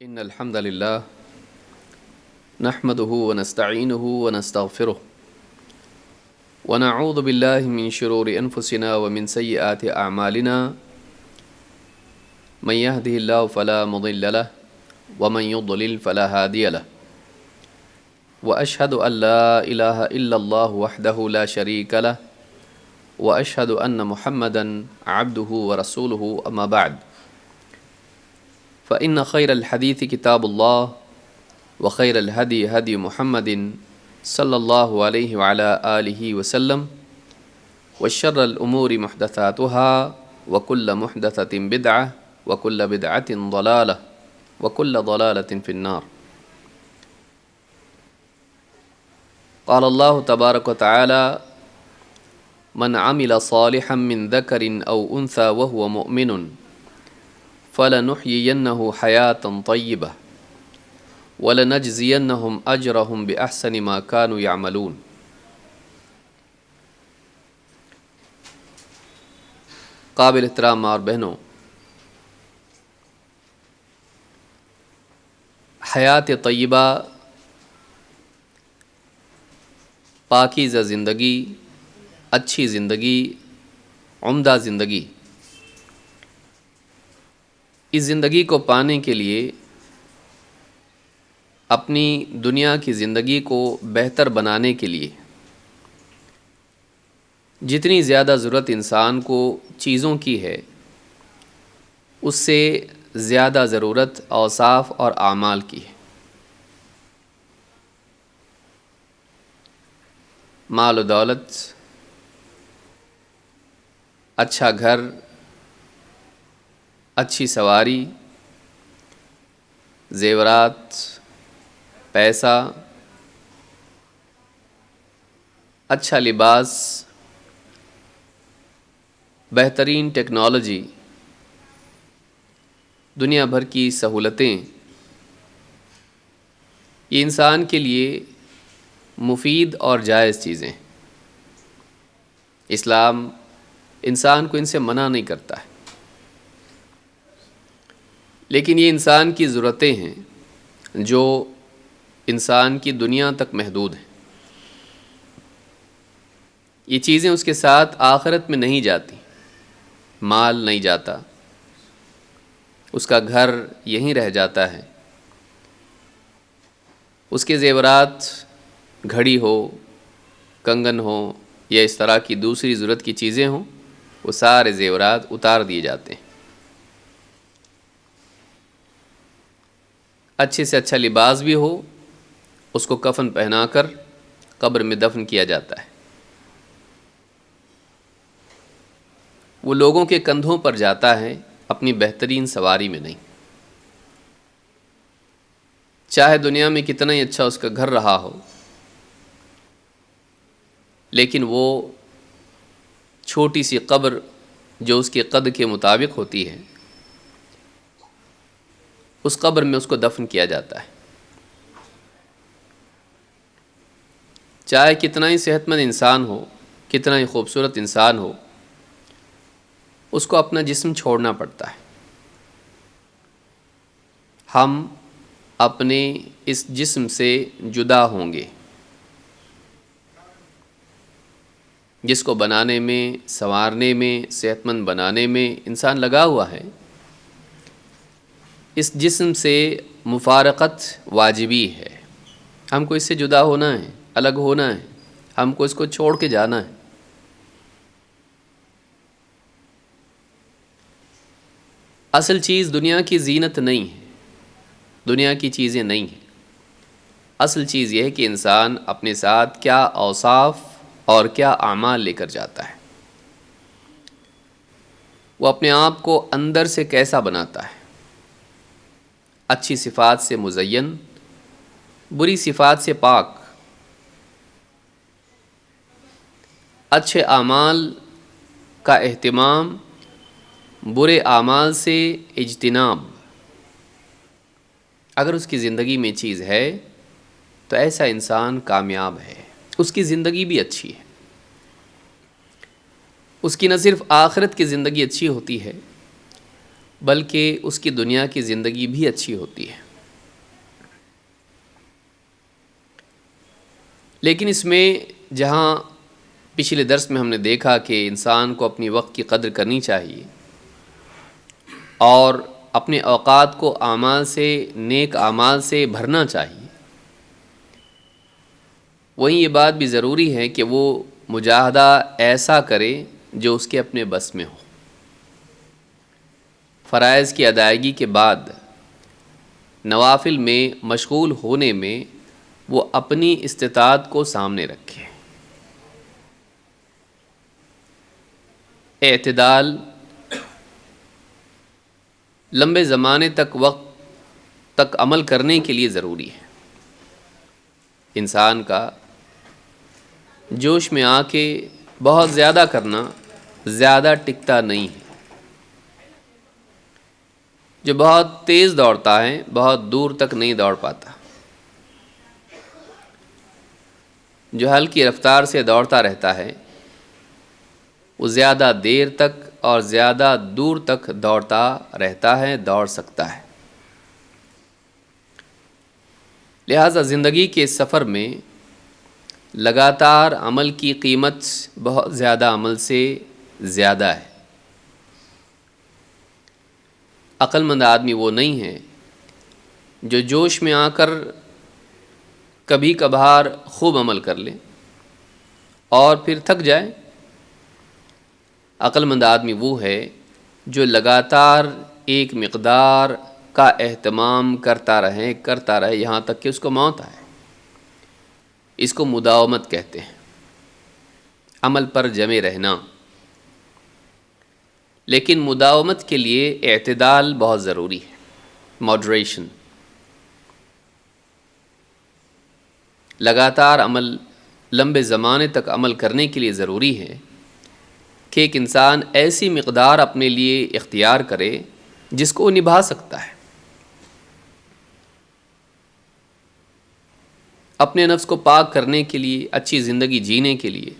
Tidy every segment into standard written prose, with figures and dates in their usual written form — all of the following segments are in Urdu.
إن الحمد لله نحمده ونستعينه ونستغفره ونعوذ بالله من شرور أنفسنا ومن سيئات أعمالنا من يهده الله فلا مضل له ومن يضلل فلا هادي له وأشهد أن لا إله إلا الله وحده لا شريك له وأشهد أن محمدا عبده ورسوله أما بعد فإن خير الحديث كتاب الله وخير الهدي هدي محمد صلى الله عليه وعلى آله وسلم وشر الأمور محدثاتها وكل محدثة بدعة وكل بدعة ضلالة وكل ضلالة في النار. قال الله تبارك وتعالى: من عمل صالحا من ذكر أو أنثى وهو مؤمن فلنحيينه حياة طيبة وَلَنَجْزِيَنَّهُمْ أَجْرَهُمْ بِأَحْسَنِ مَا كَانُوا يَعْمَلُونَ. قابل احترام ماں اور بہنوں، حیات طیبہ، پاکیزہ زندگی، اچھی زندگی، عمدہ زندگی، اس زندگی کو پانے کے لیے اپنی دنیا کی زندگی کو بہتر بنانے کے لیے جتنی زیادہ ضرورت انسان کو چیزوں کی ہے، اس سے زیادہ ضرورت اوصاف اور اعمال کی ہے. مال و دولت، اچھا گھر، اچھی سواری، زیورات، پیسہ، اچھا لباس، بہترین ٹیکنالوجی، دنیا بھر کی سہولتیں، یہ انسان کے لیے مفید اور جائز چیزیں. اسلام انسان کو ان سے منع نہیں کرتا ہے، لیکن یہ انسان کی ضرورتیں ہیں جو انسان کی دنیا تک محدود ہیں. یہ چیزیں اس کے ساتھ آخرت میں نہیں جاتی. مال نہیں جاتا، اس کا گھر یہیں رہ جاتا ہے. اس کے زیورات، گھڑی ہو، کنگن ہو یا اس طرح کی دوسری ضرورت کی چیزیں ہوں، وہ سارے زیورات اتار دیے جاتے ہیں. اچھے سے اچھا لباس بھی ہو، اس کو کفن پہنا کر قبر میں دفن کیا جاتا ہے. وہ لوگوں کے کندھوں پر جاتا ہے، اپنی بہترین سواری میں نہیں. چاہے دنیا میں کتنا ہی اچھا اس کا گھر رہا ہو، لیکن وہ چھوٹی سی قبر جو اس کے قد کے مطابق ہوتی ہے، اس قبر میں اس کو دفن کیا جاتا ہے. چاہے کتنا ہی صحت مند انسان ہو، کتنا ہی خوبصورت انسان ہو، اس کو اپنا جسم چھوڑنا پڑتا ہے. ہم اپنے اس جسم سے جدا ہوں گے، جس کو بنانے میں، سنوارنے میں، صحت مند بنانے میں انسان لگا ہوا ہے. اس جسم سے مفارقت واجبی ہے. ہم کو اس سے جدا ہونا ہے، الگ ہونا ہے، ہم کو اس کو چھوڑ کے جانا ہے. اصل چیز دنیا کی زینت نہیں ہے، دنیا کی چیزیں نہیں ہیں. اصل چیز یہ ہے کہ انسان اپنے ساتھ کیا اوصاف اور کیا اعمال لے کر جاتا ہے، وہ اپنے آپ کو اندر سے کیسا بناتا ہے. اچھی صفات سے مزین، بری صفات سے پاک، اچھے اعمال کا اہتمام، برے اعمال سے اجتناب. اگر اس کی زندگی میں چیز ہے تو ایسا انسان کامیاب ہے، اس کی زندگی بھی اچھی ہے. اس کی نہ صرف آخرت کی زندگی اچھی ہوتی ہے، بلکہ اس کی دنیا کی زندگی بھی اچھی ہوتی ہے. لیکن اس میں جہاں پچھلے درس میں ہم نے دیکھا کہ انسان کو اپنی وقت کی قدر کرنی چاہیے اور اپنے اوقات کو اعمال سے، نیک اعمال سے بھرنا چاہیے، وہیں یہ بات بھی ضروری ہے کہ وہ مجاہدہ ایسا کرے جو اس کے اپنے بس میں ہو۔ فرائض کی ادائیگی کے بعد نوافل میں مشغول ہونے میں وہ اپنی استطاعت کو سامنے رکھے۔ اعتدال لمبے زمانے تک وقت تک عمل کرنے کے لیے ضروری ہے۔ انسان کا جوش میں آ کے بہت زیادہ کرنا زیادہ ٹکتا نہیں ہے۔ جو بہت تیز دوڑتا ہے بہت دور تک نہیں دوڑ پاتا، جو ہلکی رفتار سے دوڑتا رہتا ہے وہ زیادہ دیر تک اور زیادہ دور تک دوڑتا رہتا ہے، دوڑ سکتا ہے۔ لہٰذا زندگی کے سفر میں لگاتار عمل کی قیمت بہت زیادہ عمل سے زیادہ ہے۔ عقل مند آدمی وہ نہیں ہے جو جوش میں آ کر کبھی کبھار خوب عمل کر لے اور پھر تھک جائے۔ عقل مند آدمی وہ ہے جو لگاتار ایک مقدار کا اہتمام کرتا رہے یہاں تک کہ اس کو موت آئے۔ اس کو مداومت کہتے ہیں، عمل پر جمے رہنا۔ لیکن مداومت کے لیے اعتدال بہت ضروری ہے، ماڈریشن۔ لگاتار عمل، لمبے زمانے تک عمل کرنے کے لیے ضروری ہے کہ ایک انسان ایسی مقدار اپنے لیے اختیار کرے جس کو وہ نبھا سکتا ہے۔ اپنے نفس کو پاک کرنے کے لیے، اچھی زندگی جینے کے لیے،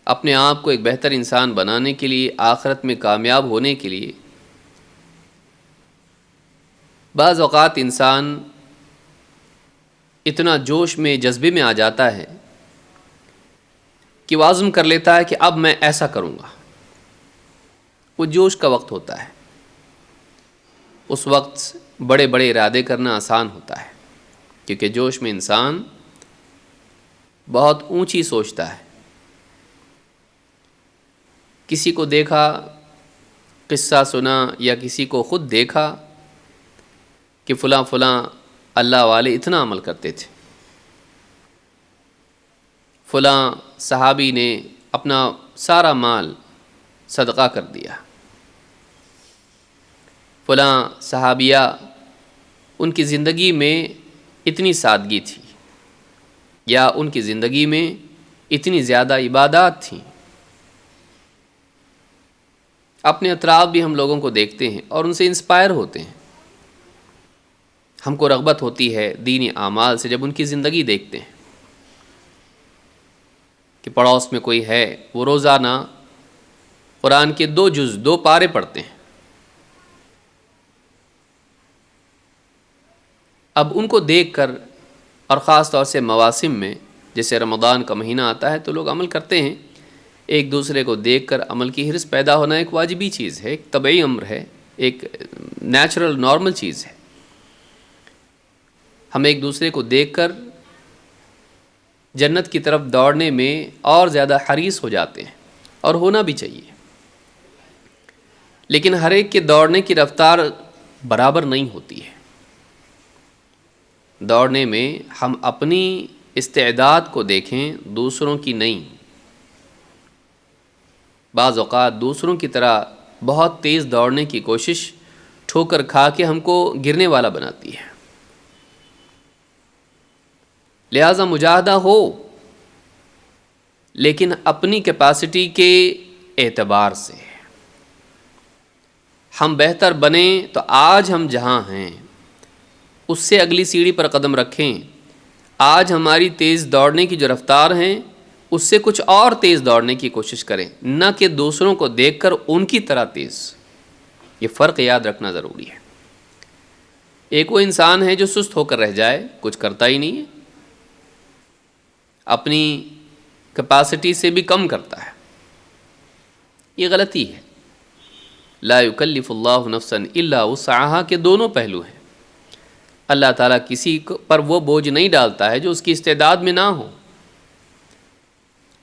اپنے آپ کو ایک بہتر انسان بنانے کے لیے، آخرت میں کامیاب ہونے کے لیے، بعض اوقات انسان اتنا جوش میں، جذبے میں آ جاتا ہے کہ وہ عزم کر لیتا ہے کہ اب میں ایسا کروں گا۔ وہ جوش کا وقت ہوتا ہے، اس وقت بڑے بڑے ارادے کرنا آسان ہوتا ہے، کیونکہ جوش میں انسان بہت اونچی سوچتا ہے۔ کسی کو دیکھا، قصہ سنا یا کسی کو خود دیکھا کہ فلاں اللہ والے اتنا عمل کرتے تھے، فلاں صحابی نے اپنا سارا مال صدقہ کر دیا، فلاں صحابیہ ان کی زندگی میں اتنی سادگی تھی، یا ان کی زندگی میں اتنی زیادہ عبادات تھیں۔ اپنے اطراف بھی ہم لوگوں کو دیکھتے ہیں اور ان سے انسپائر ہوتے ہیں۔ ہم کو رغبت ہوتی ہے دینی اعمال سے جب ان کی زندگی دیکھتے ہیں کہ پڑوس میں کوئی ہے، وہ روزانہ قرآن کے 2 جز 2 پارے پڑھتے ہیں۔ اب ان کو دیکھ کر، اور خاص طور سے مواسم میں جیسے رمضان کا مہینہ آتا ہے تو لوگ عمل کرتے ہیں، ایک دوسرے کو دیکھ کر عمل کی حرص پیدا ہونا ایک واجبی چیز ہے، ایک طبعی امر ہے، ایک نیچرل نارمل چیز ہے۔ ہم ایک دوسرے کو دیکھ کر جنت کی طرف دوڑنے میں اور زیادہ حریص ہو جاتے ہیں، اور ہونا بھی چاہیے۔ لیکن ہر ایک کے دوڑنے کی رفتار برابر نہیں ہوتی ہے۔ دوڑنے میں ہم اپنی استعداد کو دیکھیں، دوسروں کی نہیں۔ بعض اوقات دوسروں کی طرح بہت تیز دوڑنے کی کوشش ٹھوکر کھا کے ہم کو گرنے والا بناتی ہے۔ لہذا مجاہدہ ہو، لیکن اپنی کیپیسٹی کے اعتبار سے۔ ہم بہتر بنیں تو آج ہم جہاں ہیں اس سے اگلی سیڑھی پر قدم رکھیں۔ آج ہماری تیز دوڑنے کی جو رفتار ہیں اس سے کچھ اور تیز دوڑنے کی کوشش کریں، نہ کہ دوسروں کو دیکھ کر ان کی طرح تیز۔ یہ فرق یاد رکھنا ضروری ہے۔ ایک وہ انسان ہے جو سست ہو کر رہ جائے، کچھ کرتا ہی نہیں ہے، اپنی کیپیسٹی سے بھی کم کرتا ہے. یہ غلطی ہے. لا یکلف اللہ نفسا الا وسعها کے دونوں پہلو ہیں. اللہ تعالیٰ کسی پر وہ بوجھ نہیں ڈالتا ہے جو اس کی استعداد میں نہ ہو.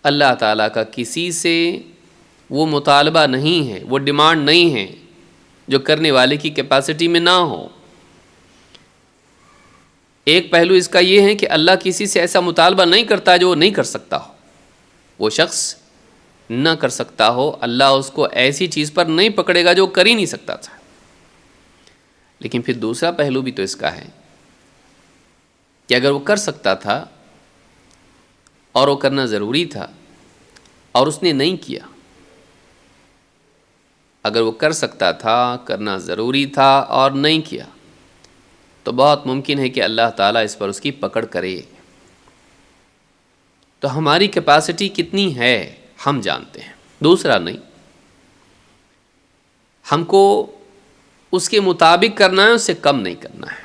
اللہ تعالیٰ کا کسی سے وہ مطالبہ نہیں ہے، وہ ڈیمانڈ نہیں ہے جو کرنے والے کی کیپیسٹی میں نہ ہو. ایک پہلو اس کا یہ ہے کہ اللہ کسی سے ایسا مطالبہ نہیں کرتا جو وہ نہیں کر سکتا ہو. وہ شخص نہ کر سکتا ہو، اللہ اس کو ایسی چیز پر نہیں پکڑے گا جو کر ہی نہیں سکتا تھا. لیکن پھر دوسرا پہلو بھی تو اس کا ہے کہ اگر وہ کر سکتا تھا اور وہ کرنا ضروری تھا اور اس نے نہیں کیا، اگر وہ کر سکتا تھا، کرنا ضروری تھا اور نہیں کیا، تو بہت ممکن ہے کہ اللہ تعالیٰ اس پر اس کی پکڑ کرے. تو ہماری کیپیسٹی کتنی ہے ہم جانتے ہیں، دوسرا نہیں. ہم کو اس کے مطابق کرنا ہے، اس سے کم نہیں کرنا ہے.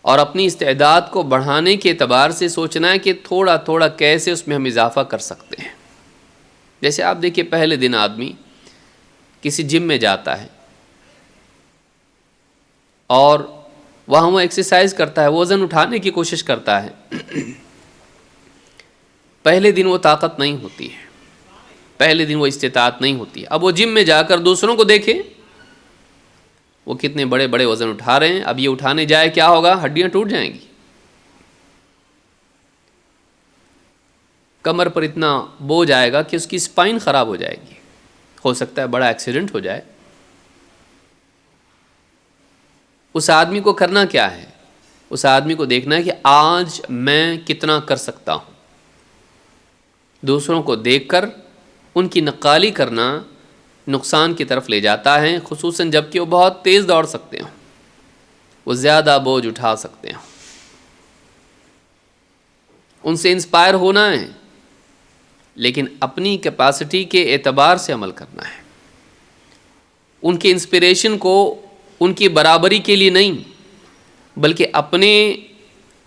اور اپنی استعداد کو بڑھانے کے اعتبار سے سوچنا ہے کہ تھوڑا تھوڑا کیسے اس میں ہم اضافہ کر سکتے ہیں. جیسے آپ دیکھیے پہلے دن آدمی کسی جم میں جاتا ہے اور وہاں وہ ایکسرسائز کرتا ہے، وزن اٹھانے کی کوشش کرتا ہے. پہلے دن وہ طاقت نہیں ہوتی ہے، پہلے دن وہ استطاعت نہیں ہوتی ہے. اب وہ جم میں جا کر دوسروں کو دیکھے وہ کتنے بڑے بڑے وزن اٹھا رہے ہیں. اب یہ اٹھانے جائے کیا ہوگا؟ ہڈیاں ٹوٹ جائیں گی. کمر پر اتنا بوجھ آئے گا کہ اس کی اسپائن خراب ہو جائے گی. ہو سکتا ہے بڑا ایکسیڈنٹ ہو جائے. اس آدمی کو کرنا کیا ہے؟ اس آدمی کو دیکھنا ہے کہ آج میں کتنا کر سکتا ہوں. دوسروں کو دیکھ کر ان کی نقالی کرنا نقصان کی طرف لے جاتا ہے، خصوصاً جب کہ وہ بہت تیز دوڑ سکتے ہوں، وہ زیادہ بوجھ اٹھا سکتے ہوں. ان سے انسپائر ہونا ہے، لیکن اپنی کیپیسٹی کے اعتبار سے عمل کرنا ہے. ان کے انسپریشن کو ان کی برابری کے لیے نہیں، بلکہ اپنے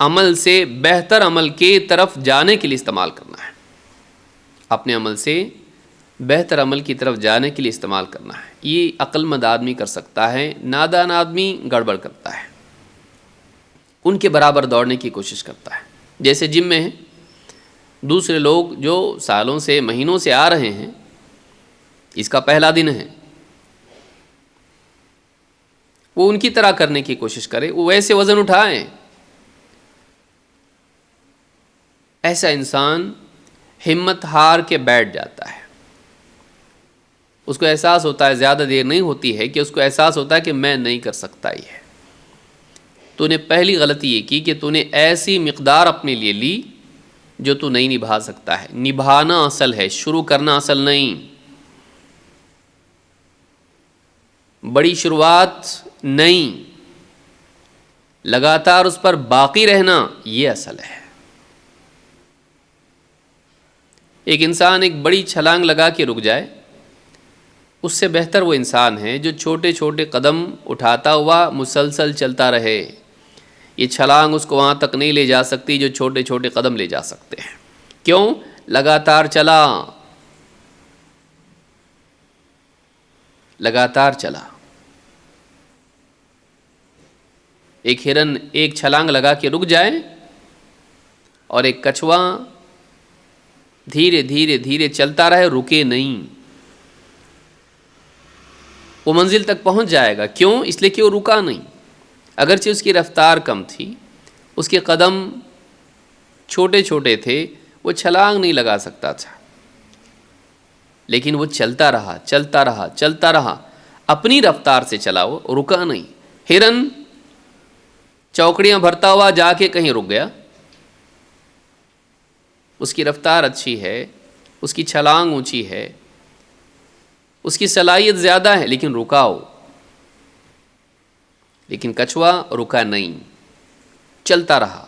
عمل سے بہتر عمل کے طرف جانے کے لیے استعمال کرنا ہے. اپنے عمل سے بہتر عمل کی طرف جانے کے لیے استعمال کرنا ہے. یہ عقل مند آدمی کر سکتا ہے، نادان آدمی گڑبڑ کرتا ہے، ان کے برابر دوڑنے کی کوشش کرتا ہے. جیسے جم میں ہیں دوسرے لوگ جو سالوں سے مہینوں سے آ رہے ہیں، اس کا پہلا دن ہے، وہ ان کی طرح کرنے کی کوشش کرے، وہ ویسے وزن اٹھائیں. ایسا انسان ہمت ہار کے بیٹھ جاتا ہے. اس کو احساس ہوتا ہے، زیادہ دیر نہیں ہوتی ہے کہ اس کو احساس ہوتا ہے کہ میں نہیں کر سکتا. یہ تو نے پہلی غلطی یہ کی کہ تو نے ایسی مقدار اپنے لیے لی جو تو نہیں نبھا سکتا ہے. نبھانا اصل ہے، شروع کرنا اصل نہیں. بڑی شروعات نہیں، لگاتار اس پر باقی رہنا یہ اصل ہے. ایک انسان ایک بڑی چھلانگ لگا کے رک جائے، اس سے بہتر وہ انسان ہے جو چھوٹے چھوٹے قدم اٹھاتا ہوا مسلسل چلتا رہے. یہ چھلانگ اس کو وہاں تک نہیں لے جا سکتی جو چھوٹے چھوٹے قدم لے جا سکتے ہیں. کیوں؟ لگاتار چلا، لگاتار چلا. ایک ہرن ایک چھلانگ لگا کے رک جائے اور ایک کچھوا دھیرے دھیرے دھیرے چلتا رہے، رکے نہیں، وہ منزل تک پہنچ جائے گا. کیوں؟ اس لیے کہ وہ رکا نہیں. اگرچہ اس کی رفتار کم تھی، اس کے قدم چھوٹے چھوٹے تھے، وہ چھلانگ نہیں لگا سکتا تھا، لیکن وہ چلتا رہا چلتا رہا چلتا رہا، اپنی رفتار سے چلا، وہ رکا نہیں. ہرن چوکڑیاں بھرتا ہوا جا کے کہیں رک گیا، اس کی رفتار اچھی ہے، اس کی چھلانگ اونچی ہے، اس کی صلاحیت زیادہ ہے، لیکن رکاؤ. لیکن کچھوا رکا نہیں، چلتا رہا.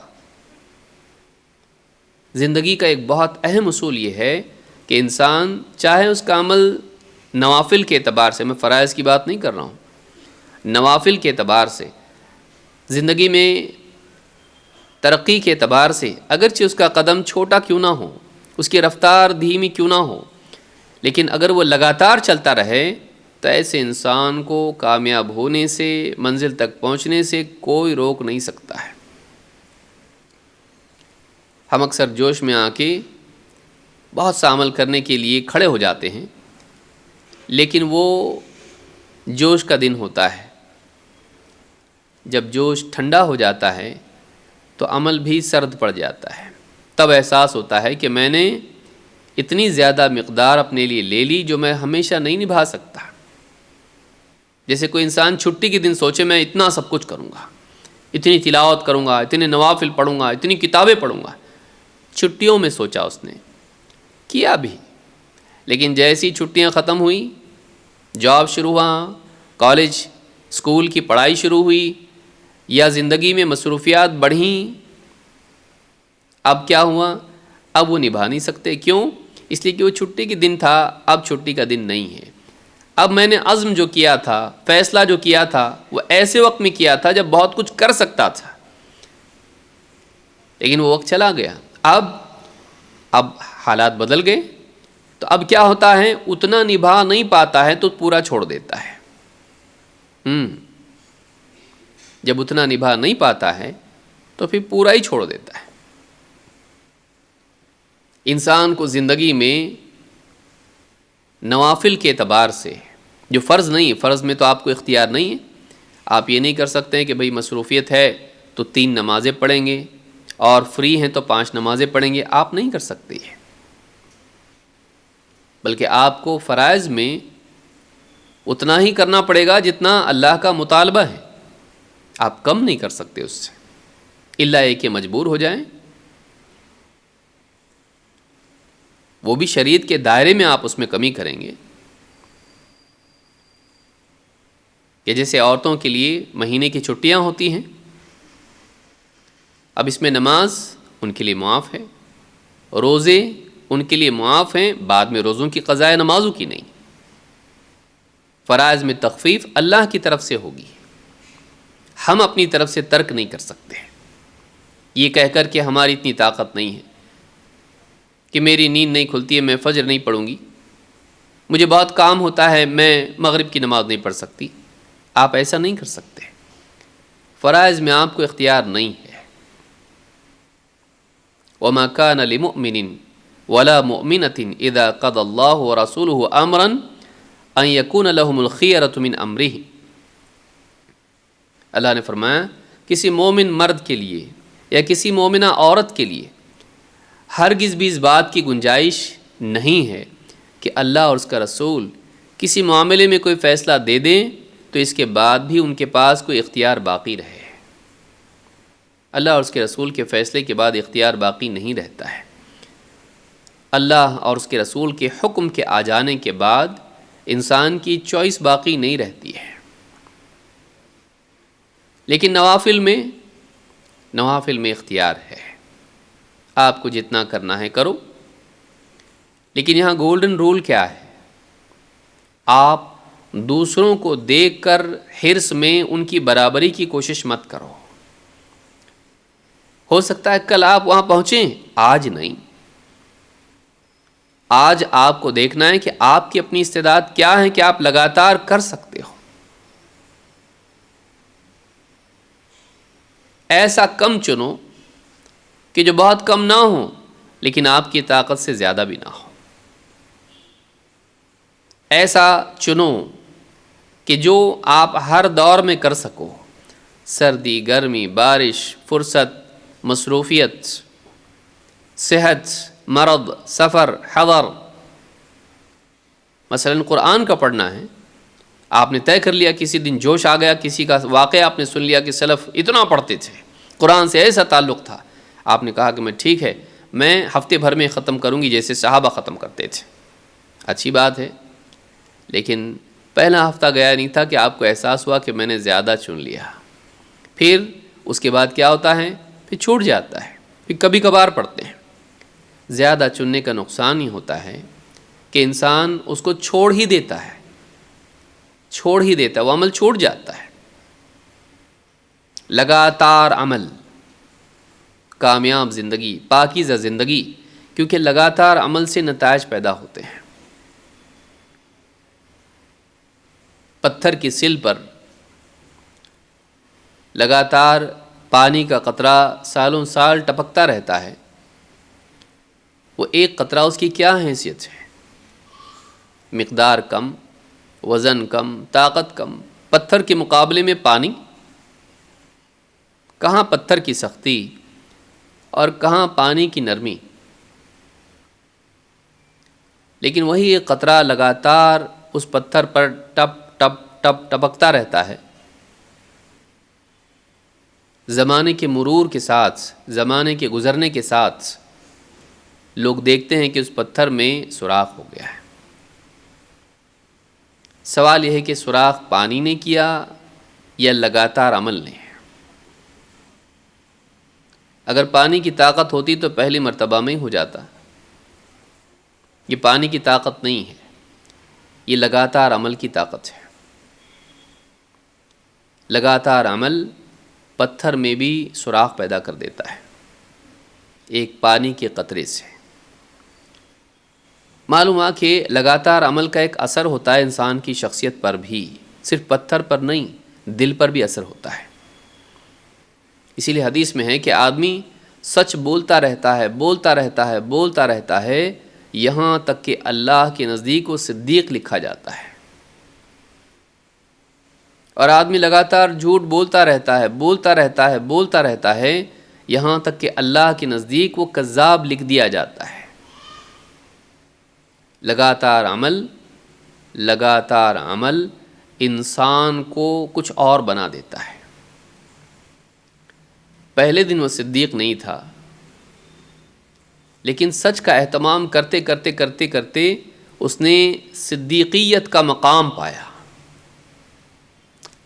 زندگی کا ایک بہت اہم اصول یہ ہے کہ انسان چاہے اس کا عمل نوافل کے اعتبار سے، میں فرائض کی بات نہیں کر رہا ہوں، نوافل کے اعتبار سے زندگی میں ترقی کے اعتبار سے اگرچہ اس کا قدم چھوٹا کیوں نہ ہو، اس کی رفتار دھیمی کیوں نہ ہو، لیکن اگر وہ لگاتار چلتا رہے تو ایسے انسان کو کامیاب ہونے سے، منزل تک پہنچنے سے کوئی روک نہیں سکتا ہے۔ ہم اکثر جوش میں آ کے بہت سا عمل کرنے کے لیے کھڑے ہو جاتے ہیں، لیکن وہ جوش کا دن ہوتا ہے، جب جوش ٹھنڈا ہو جاتا ہے تو عمل بھی سرد پڑ جاتا ہے، تب احساس ہوتا ہے کہ میں نے اتنی زیادہ مقدار اپنے لیے لے لی جو میں ہمیشہ نہیں نبھا سکتا۔ جیسے کوئی انسان چھٹی کے دن سوچے میں اتنا سب کچھ کروں گا، اتنی تلاوت کروں گا، اتنے نوافل پڑھوں گا، اتنی کتابیں پڑھوں گا۔ چھٹیوں میں سوچا، اس نے کیا بھی، لیکن جیسی چھٹیاں ختم ہوئیں، جاب شروع ہوا، کالج اسکول کی پڑھائی شروع ہوئی، یا زندگی میں مصروفیات بڑھیں، اب کیا ہوا؟ اب وہ نبھا نہیں سکتے۔ کیوں؟ اس لیے کہ وہ چھٹی کے دن تھا، اب چھٹی کا دن نہیں ہے۔ اب میں نے عزم جو کیا تھا، فیصلہ جو کیا تھا، وہ ایسے وقت میں کیا تھا جب بہت کچھ کر سکتا تھا، لیکن وہ وقت چلا گیا۔ اب حالات بدل گئے، تو اب کیا ہوتا ہے؟ اتنا نبھا نہیں پاتا ہے تو پورا چھوڑ دیتا ہے۔ جب اتنا نبھا نہیں پاتا ہے تو پھر پورا ہی چھوڑ دیتا ہے۔ انسان کو زندگی میں نوافل کے اعتبار سے جو فرض نہیں ہے، فرض میں تو آپ کو اختیار نہیں ہے، آپ یہ نہیں کر سکتے ہیں کہ بھئی مصروفیت ہے تو 3 نمازیں پڑھیں گے، اور فری ہیں تو 5 نمازیں پڑھیں گے، آپ نہیں کر سکتے ہیں۔ بلکہ آپ کو فرائض میں اتنا ہی کرنا پڑے گا جتنا اللہ کا مطالبہ ہے، آپ کم نہیں کر سکتے اس سے، الا یہ کہ مجبور ہو جائیں، وہ بھی شریعت کے دائرے میں آپ اس میں کمی کریں گے۔ کہ جیسے عورتوں کے لیے مہینے کی چھٹیاں ہوتی ہیں، اب اس میں نماز ان کے لیے معاف ہے، روزے ان کے لیے معاف ہیں، بعد میں روزوں کی قضاء نمازوں کی نہیں۔ فرائض میں تخفیف اللہ کی طرف سے ہوگی، ہم اپنی طرف سے ترک نہیں کر سکتے، یہ کہہ کر کہ ہماری اتنی طاقت نہیں ہے کہ میری نیند نہیں کھلتی ہے، میں فجر نہیں پڑھوں گی، مجھے بہت کام ہوتا ہے، میں مغرب کی نماز نہیں پڑھ سکتی۔ آپ ایسا نہیں کر سکتے، فرائض میں آپ کو اختیار نہیں ہے۔ وَمَا كَانَ لِمُؤْمِنٍ وَلَا مُؤْمِنَةٍ إِذَا قَضَى اللَّهُ وَرَسُولُهُ أَمْرًا أَن يَكُونَ لَهُمُ الْخِيَرَةُ مِنْ أَمْرِهِ۔ اللہ نے فرمایا کسی مومن مرد کے لیے یا کسی مومنہ عورت کے لیے ہرگز بھی اس بات کی گنجائش نہیں ہے کہ اللہ اور اس کا رسول کسی معاملے میں کوئی فیصلہ دے دیں تو اس کے بعد بھی ان کے پاس کوئی اختیار باقی رہے۔ اللہ اور اس کے رسول کے فیصلے کے بعد اختیار باقی نہیں رہتا ہے۔ اللہ اور اس کے رسول کے حکم کے آ جانے کے بعد انسان کی چوائس باقی نہیں رہتی ہے۔ لیکن نوافل میں اختیار ہے، آپ کو جتنا کرنا ہے کرو، لیکن یہاں گولڈن رول کیا ہے؟ آپ دوسروں کو دیکھ کر حرص میں ان کی برابری کی کوشش مت کرو۔ ہو سکتا ہے کل آپ وہاں پہنچیں، آج نہیں۔ آج آپ کو دیکھنا ہے کہ آپ کی اپنی استعداد کیا ہے کہ آپ لگاتار کر سکتے ہو۔ ایسا کم چنو کہ جو بہت کم نہ ہو لیکن آپ کی طاقت سے زیادہ بھی نہ ہو۔ ایسا چنو کہ جو آپ ہر دور میں کر سکو، سردی، گرمی، بارش، فرصت، مصروفیت، صحت، مرض، سفر، حضر۔ مثلا قرآن کا پڑھنا ہے، آپ نے طے کر لیا، کسی دن جوش آ گیا، کسی کا واقعہ آپ نے سن لیا کہ سلف اتنا پڑھتے تھے، قرآن سے ایسا تعلق تھا، آپ نے کہا کہ میں ٹھیک ہے، میں ہفتے بھر میں ختم کروں گی جیسے صحابہ ختم کرتے تھے۔ اچھی بات ہے، لیکن پہلا ہفتہ گیا نہیں تھا کہ آپ کو احساس ہوا کہ میں نے زیادہ چن لیا۔ پھر اس کے بعد کیا ہوتا ہے؟ پھر چھوٹ جاتا ہے، پھر کبھی کبھار پڑھتے ہیں۔ زیادہ چننے کا نقصان ہی ہوتا ہے کہ انسان اس کو چھوڑ ہی دیتا ہے، وہ عمل چھوڑ جاتا ہے۔ لگاتار عمل، کامیاب زندگی، پاکیزہ زندگی، کیونکہ لگاتار عمل سے نتائج پیدا ہوتے ہیں۔ پتھر کی سل پر لگاتار پانی کا قطرہ سالوں سال ٹپکتا رہتا ہے، وہ ایک قطرہ اس کی کیا حیثیت ہے؟ مقدار کم، وزن کم، طاقت کم، پتھر کے مقابلے میں پانی، کہاں پتھر کی سختی اور کہاں پانی کی نرمی، لیکن وہی ایک قطرہ لگاتار اس پتھر پر ٹپ ٹپ ٹپ ٹپکتا رہتا ہے۔ زمانے کے مرور کے ساتھ، زمانے کے گزرنے کے ساتھ لوگ دیکھتے ہیں کہ اس پتھر میں سوراخ ہو گیا ہے۔ سوال یہ ہے کہ سوراخ پانی نے کیا یا لگاتار عمل نے؟ اگر پانی کی طاقت ہوتی تو پہلی مرتبہ میں ہی ہو جاتا۔ یہ پانی کی طاقت نہیں ہے، یہ لگاتار عمل کی طاقت ہے۔ لگاتار عمل پتھر میں بھی سوراخ پیدا کر دیتا ہے، ایک پانی کے قطرے سے۔ معلوم ہوا کہ لگاتار عمل کا ایک اثر ہوتا ہے انسان کی شخصیت پر بھی، صرف پتھر پر نہیں، دل پر بھی اثر ہوتا ہے۔ اسی لیے حدیث میں ہے کہ آدمی سچ بولتا رہتا ہے، بولتا رہتا ہے، بولتا رہتا ہے، یہاں تک کہ اللہ کے نزدیک وہ صدیق لکھا جاتا ہے۔ اور آدمی لگاتار جھوٹ بولتا رہتا ہے، بولتا رہتا ہے، بولتا رہتا ہے، یہاں تک کہ اللہ کے نزدیک وہ کذاب لکھ دیا جاتا ہے۔ لگاتار عمل انسان کو کچھ اور بنا دیتا ہے۔ پہلے دن وہ صدیق نہیں تھا، لیکن سچ کا اہتمام کرتے کرتے کرتے کرتے اس نے صدیقیت کا مقام پایا۔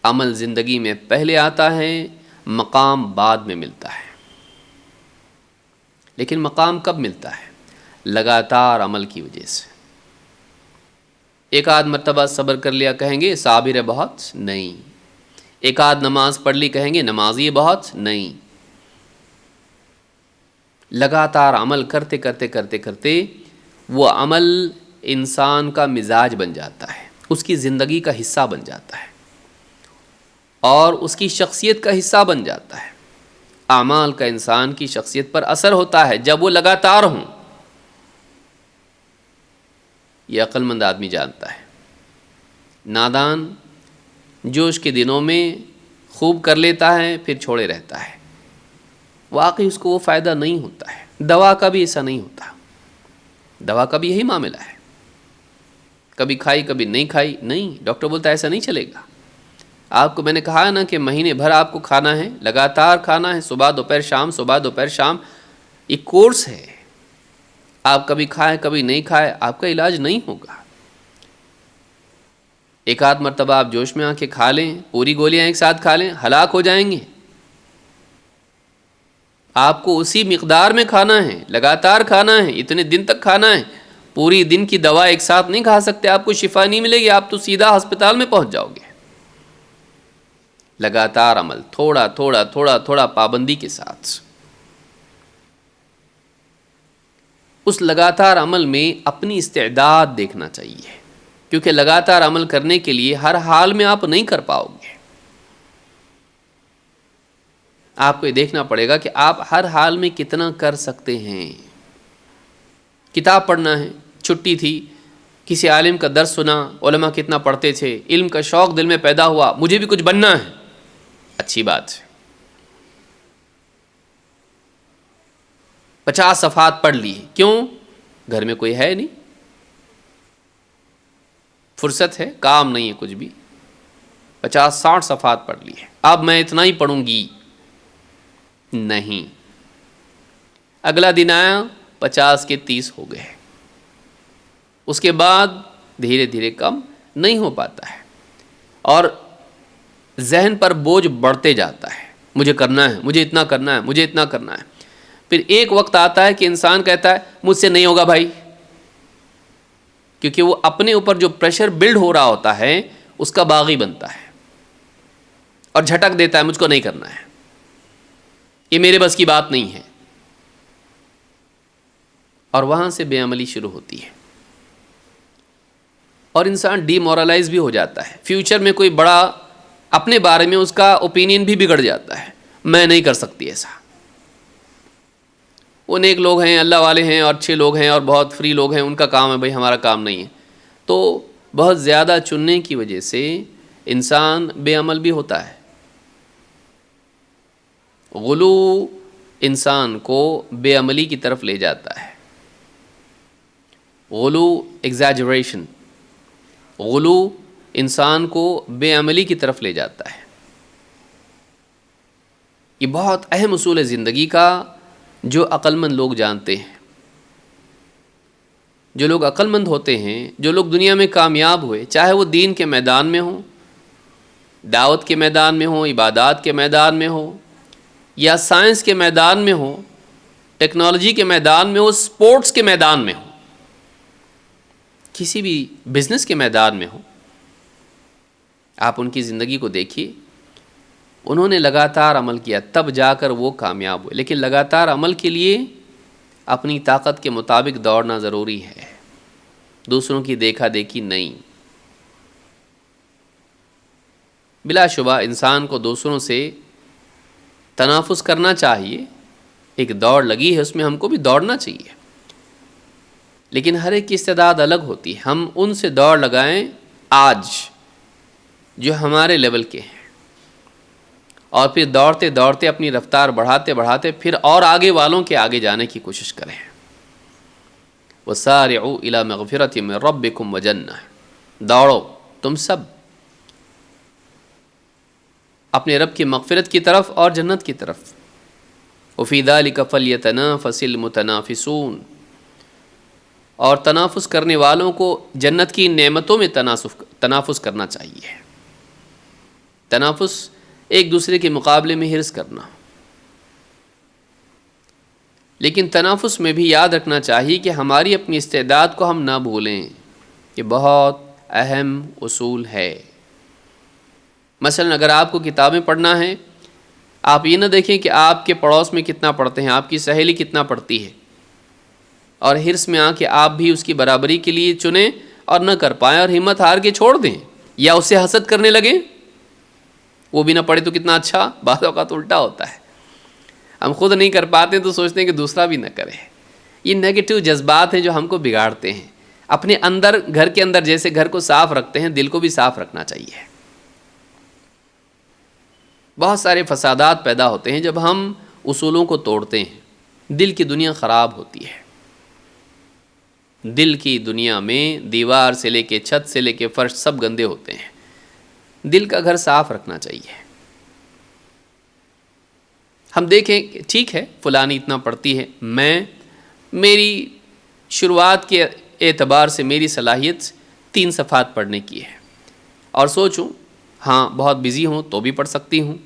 عمل زندگی میں پہلے آتا ہے، مقام بعد میں ملتا ہے۔ لیکن مقام کب ملتا ہے؟ لگاتار عمل کی وجہ سے۔ ایک آدھ مرتبہ صبر کر لیا کہیں گے صابر ہے بہت؟ نہیں۔ ایک آدھ نماز پڑھ لی کہیں گے نمازی ہے بہت؟ نہیں۔ لگاتار عمل کرتے کرتے کرتے کرتے وہ عمل انسان کا مزاج بن جاتا ہے، اس کی زندگی کا حصہ بن جاتا ہے اور اس کی شخصیت کا حصہ بن جاتا ہے۔ اعمال کا انسان کی شخصیت پر اثر ہوتا ہے جب وہ لگاتار ہوں۔ یہ عقل مند آدمی جانتا ہے۔ نادان جوش کے دنوں میں خوب کر لیتا ہے، پھر چھوڑے رہتا ہے، واقعی اس کو وہ فائدہ نہیں ہوتا ہے۔ دوا کا بھی ایسا نہیں ہوتا، دوا کا بھی یہی معاملہ ہے، کبھی کھائی کبھی نہیں کھائی، نہیں، ڈاکٹر بولتا ہے ایسا نہیں چلے گا۔ آپ کو میں نے کہا نا کہ مہینے بھر آپ کو کھانا ہے، لگاتار کھانا ہے، صبح دوپہر شام، صبح دوپہر شام، یہ کورس ہے۔ آپ کبھی کھائیں کبھی نہیں کھائیں، آپ کا علاج نہیں ہوگا۔ ایک آدھ مرتبہ آپ جوش میں آ کے کھا لیں، پوری گولیاں ایک ساتھ کھا لیں، ہلاک ہو جائیں گے۔ آپ کو اسی مقدار میں کھانا ہے، لگاتار کھانا ہے، اتنے دن تک کھانا ہے۔ پوری دن کی دوا ایک ساتھ نہیں کھا سکتے، آپ کو شفا نہیں ملے گی، آپ تو سیدھا ہسپتال میں پہنچ جاؤ گے۔ لگاتار عمل، تھوڑا تھوڑا تھوڑا تھوڑا پابندی کے ساتھ۔ اس لگاتار عمل میں اپنی استعداد دیکھنا چاہیے، کیونکہ لگاتار عمل کرنے کے لیے ہر حال میں آپ نہیں کر پاؤ گے۔ آپ کو یہ دیکھنا پڑے گا کہ آپ ہر حال میں کتنا کر سکتے ہیں۔ کتاب پڑھنا ہے، چھٹی تھی، کسی عالم کا درس سنا، علماء کتنا پڑھتے تھے، علم کا شوق دل میں پیدا ہوا، مجھے بھی کچھ بننا ہے، اچھی بات ہے۔ 50 صفحات پڑھ لی، کیوں؟ گھر میں کوئی ہے نہیں، فرصت ہے، کام نہیں ہے کچھ بھی، 50-60 صفحات پڑھ لی ہے، اب میں اتنا ہی پڑھوں گی، نہیں۔ اگلا دن آیا، 50 کے 30 ہو گئے، اس کے بعد دھیرے دھیرے کم نہیں ہو پاتا ہے اور ذہن پر بوجھ بڑھتے جاتا ہے، مجھے کرنا ہے، مجھے اتنا کرنا ہے، مجھے اتنا کرنا ہے۔ پھر ایک وقت آتا ہے کہ انسان کہتا ہے مجھ سے نہیں ہوگا بھائی، کیونکہ وہ اپنے اوپر جو پریشر بلڈ ہو رہا ہوتا ہے اس کا باغی بنتا ہے اور جھٹک دیتا ہے، مجھ کو نہیں کرنا ہے، یہ میرے بس کی بات نہیں ہے۔ اور وہاں سے بے عملی شروع ہوتی ہے، اور انسان ڈی مورلائز بھی ہو جاتا ہے. فیوچر میں کوئی بڑا اپنے بارے میں اس کا اوپینین بھی بگڑ جاتا ہے، میں نہیں کر سکتی ایسا. وہ نیک لوگ ہیں، اللہ والے ہیں اور اچھے لوگ ہیں اور بہت فری لوگ ہیں، ان کا کام ہے، بھائی ہمارا کام نہیں ہے. تو بہت زیادہ چننے کی وجہ سے انسان بے عمل بھی ہوتا ہے. غلو انسان کو بے عملی کی طرف لے جاتا ہے. غلو ایگزیجریشن، غلو انسان کو بے عملی کی طرف لے جاتا ہے. یہ بہت اہم اصول ہے زندگی کا جو عقل مند لوگ جانتے ہیں. جو لوگ عقل مند ہوتے ہیں، جو لوگ دنیا میں کامیاب ہوئے، چاہے وہ دین کے میدان میں ہوں، دعوت کے میدان میں ہوں، عبادات کے میدان میں ہوں، یا سائنس کے میدان میں ہوں، ٹیکنالوجی کے میدان میں ہوں، سپورٹس کے میدان میں ہوں، کسی بھی بزنس کے میدان میں ہوں، آپ ان کی زندگی کو دیکھیے. انہوں نے لگاتار عمل کیا، تب جا کر وہ کامیاب ہوئے. لیکن لگاتار عمل کے لیے اپنی طاقت کے مطابق دوڑنا ضروری ہے، دوسروں کی دیکھا دیکھی نہیں. بلا شبہ انسان کو دوسروں سے تنافس کرنا چاہیے، ایک دوڑ لگی ہے اس میں ہم کو بھی دوڑنا چاہیے، لیکن ہر ایک کی استعداد الگ ہوتی ہے. ہم ان سے دوڑ لگائیں آج جو ہمارے لیول کے ہیں، اور پھر دوڑتے دوڑتے اپنی رفتار بڑھاتے بڑھاتے پھر اور آگے والوں کے آگے جانے کی کوشش کریں. وَسَارِعُوا إِلَى مَغْفِرَةٍ مِّن رَبِّكُمْ وَجَنَّةٍ، دوڑو تم سب اپنے رب کی مغفرت کی طرف اور جنت کی طرف. وَفِي ذَلِكَ فَلْيَتَنَافَسِ الْمُتَنَافِسُونَ، اور تنافس کرنے والوں کو جنت کی نعمتوں میں تنافس کرنا چاہیے. تنافس ایک دوسرے کے مقابلے میں حرص کرنا. لیکن تنافس میں بھی یاد رکھنا چاہیے کہ ہماری اپنی استعداد کو ہم نہ بھولیں. یہ بہت اہم اصول ہے. مثلا اگر آپ کو کتابیں پڑھنا ہے، آپ یہ نہ دیکھیں کہ آپ کے پڑوس میں کتنا پڑھتے ہیں، آپ کی سہیلی کتنا پڑھتی ہے، اور حرص میں آ کے آپ بھی اس کی برابری کے لیے چنیں اور نہ کر پائیں اور ہمت ہار کے چھوڑ دیں، یا اس سے حسد کرنے لگیں. وہ بھی نہ پڑھے تو کتنا اچھا. بعض اوقات الٹا ہوتا ہے، ہم خود نہیں کر پاتے تو سوچتے ہیں کہ دوسرا بھی نہ کرے. یہ نیگیٹو جذبات ہیں جو ہم کو بگاڑتے ہیں. اپنے اندر، گھر کے اندر جیسے گھر کو صاف رکھتے ہیں، دل کو بھی صاف رکھنا چاہیے. بہت سارے فسادات پیدا ہوتے ہیں جب ہم اصولوں کو توڑتے ہیں. دل کی دنیا خراب ہوتی ہے. دل کی دنیا میں دیوار سے لے کے چھت سے لے کے فرش سب گندے ہوتے ہیں. دل کا گھر صاف رکھنا چاہیے. ہم دیکھیں کہ ٹھیک ہے فلانی اتنا پڑھتی ہے، میری شروعات کے اعتبار سے میری صلاحیت 3 صفحات پڑھنے کی ہے، اور سوچوں ہاں بہت بزی ہوں تو بھی پڑھ سکتی ہوں،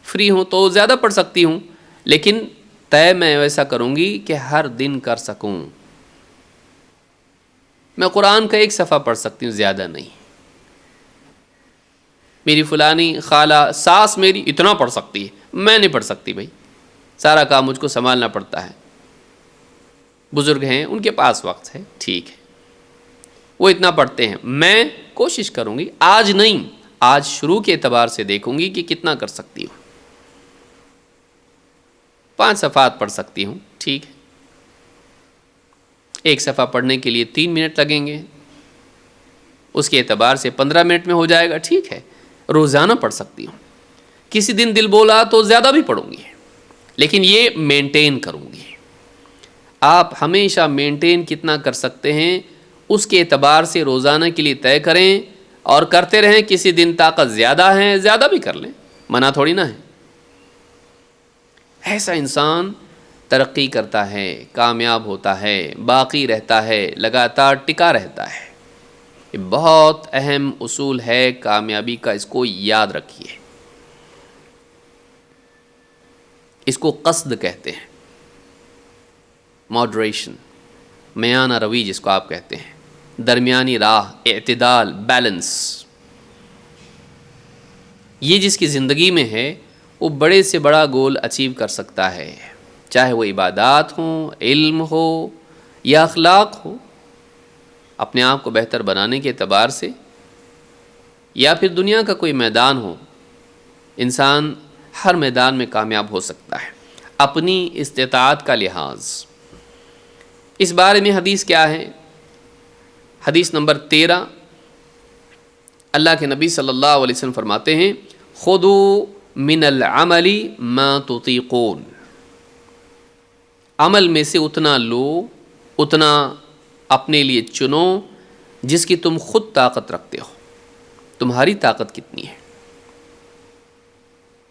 فری ہوں تو زیادہ پڑھ سکتی ہوں، لیکن طے میں ویسا کروں گی کہ ہر دن کر سکوں. میں قرآن کا 1 صفحہ پڑھ سکتی ہوں، زیادہ نہیں. میری فلانی خالہ ساس میری اتنا پڑھ سکتی ہے، میں نہیں پڑھ سکتی. بھائی سارا کام مجھ کو سنبھالنا پڑتا ہے. بزرگ ہیں، ان کے پاس وقت ہے، ٹھیک ہے، وہ اتنا پڑھتے ہیں. میں کوشش کروں گی، آج نہیں، آج شروع کے اعتبار سے دیکھوں گی کہ کتنا کر سکتی ہوں. 5 صفحات پڑھ سکتی ہوں، ٹھیک ہے. 1 صفحہ پڑھنے کے لیے 3 منٹ لگیں گے، اس کے اعتبار سے 15 منٹ میں ہو جائے گا، ٹھیک ہے. روزانہ پڑھ سکتی ہوں. کسی دن دل بولا تو زیادہ بھی پڑھوں گی، لیکن یہ مینٹین کروں گی. آپ ہمیشہ مینٹین کتنا کر سکتے ہیں اس کے اعتبار سے روزانہ کے لیے طے کریں اور کرتے رہیں. کسی دن طاقت زیادہ ہے، زیادہ بھی کر لیں، منع تھوڑی نہ ہے. ایسا انسان ترقی کرتا ہے، کامیاب ہوتا ہے، باقی رہتا ہے، لگاتار ٹکا رہتا ہے. یہ بہت اہم اصول ہے کامیابی کا، اس کو یاد رکھیے. اس کو قصد کہتے ہیں، ماڈریشن، میانہ روی جس کو آپ کہتے ہیں، درمیانی راہ، اعتدال، بیلنس. یہ جس کی زندگی میں ہے وہ بڑے سے بڑا گول اچیو کر سکتا ہے، چاہے وہ عبادات ہوں، علم ہو، یا اخلاق ہو اپنے آپ کو بہتر بنانے کے اعتبار سے، یا پھر دنیا کا کوئی میدان ہو، انسان ہر میدان میں کامیاب ہو سکتا ہے اپنی استطاعت کا لحاظ۔ اس بارے میں حدیث کیا ہے؟ حدیث نمبر 13، اللہ کے نبی صلی اللہ علیہ وسلم فرماتے ہیں خذوا من العمل ما تطیقون، عمل میں سے اتنا لو، اتنا اپنے لیے چنو جس کی تم خود طاقت رکھتے ہو۔ تمہاری طاقت کتنی ہے؟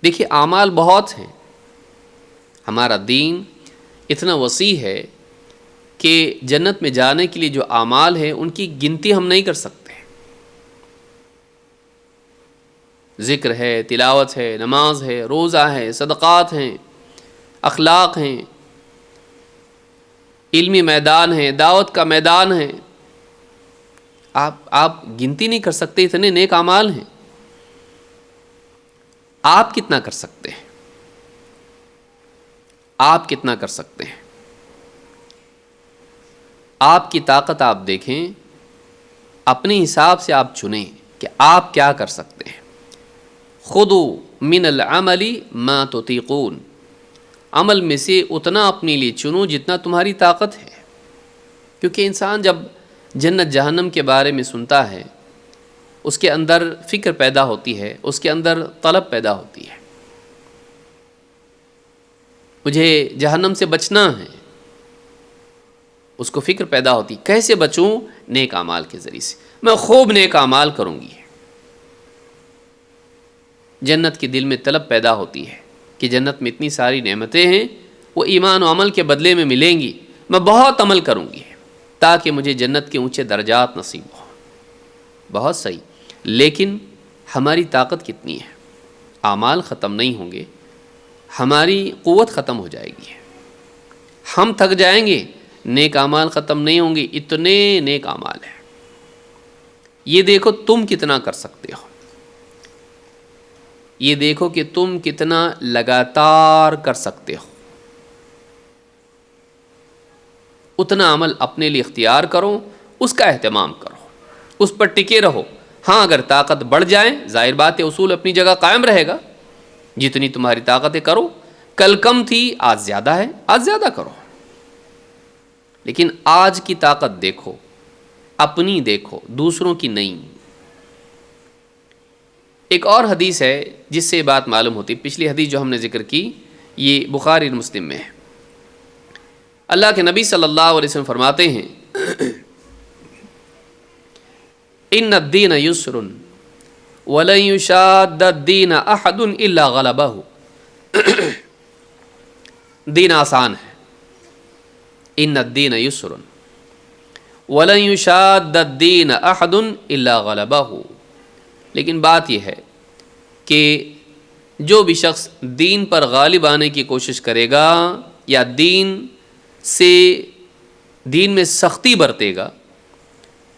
دیکھیے اعمال بہت ہیں، ہمارا دین اتنا وسیع ہے کہ جنت میں جانے کے لیے جو اعمال ہیں ان کی گنتی ہم نہیں کر سکتے۔ ذکر ہے، تلاوت ہے، نماز ہے، روزہ ہے، صدقات ہیں، اخلاق ہیں، علمی میدان ہے، دعوت کا میدان ہے، آپ گنتی نہیں کر سکتے، اتنے نیک اعمال ہیں۔ آپ کتنا کر سکتے ہیں؟ آپ کتنا کر سکتے ہیں؟ آپ کی طاقت آپ دیکھیں، اپنے حساب سے آپ چنیں کہ آپ کیا کر سکتے ہیں۔ خذوا من العمل ما تطیقون، عمل میں سے اتنا اپنے لیے چنو جتنا تمہاری طاقت ہے، کیونکہ انسان جب جنت جہنم کے بارے میں سنتا ہے اس کے اندر فکر پیدا ہوتی ہے، اس کے اندر طلب پیدا ہوتی ہے، مجھے جہنم سے بچنا ہے، اس کو فکر پیدا ہوتی، کیسے بچوں؟ نیک اعمال کے ذریعے سے، میں خوب نیک اعمال کروں گی۔ جنت کی دل میں طلب پیدا ہوتی ہے کہ جنت میں اتنی ساری نعمتیں ہیں، وہ ایمان و عمل کے بدلے میں ملیں گی، میں بہت عمل کروں گی تاکہ مجھے جنت کے اونچے درجات نصیب ہوں۔ بہت صحیح، لیکن ہماری طاقت کتنی ہے؟ اعمال ختم نہیں ہوں گے، ہماری قوت ختم ہو جائے گی، ہم تھک جائیں گے، نیک اعمال ختم نہیں ہوں گے، اتنے نیک اعمال ہیں۔ یہ دیکھو تم کتنا کر سکتے ہو، یہ دیکھو کہ تم کتنا لگاتار کر سکتے ہو، اتنا عمل اپنے لیے اختیار کرو، اس کا اہتمام کرو، اس پر ٹکے رہو۔ ہاں اگر طاقت بڑھ جائے، ظاہر بات ہے اصول اپنی جگہ قائم رہے گا، جتنی تمہاری طاقت ہے کرو، کل کم تھی آج زیادہ ہے، آج زیادہ کرو، لیکن آج کی طاقت دیکھو، اپنی دیکھو، دوسروں کی نہیں۔ ایک اور حدیث ہے جس سے یہ بات معلوم ہوتی، پچھلی حدیث جو ہم نے ذکر کی یہ بخاری اور مسلم میں ہے۔ اللہ کے نبی صلی اللہ علیہ وسلم فرماتے ہیں ان الدین یسر ولن یشاد الدین احد الا غلبہ، دین آسان ہے، ان الدین یسر ولن یشاد الدین احد الا غلبہ، لیکن بات یہ ہے کہ جو بھی شخص دین پر غالب آنے کی کوشش کرے گا یا دین میں سختی برتے گا،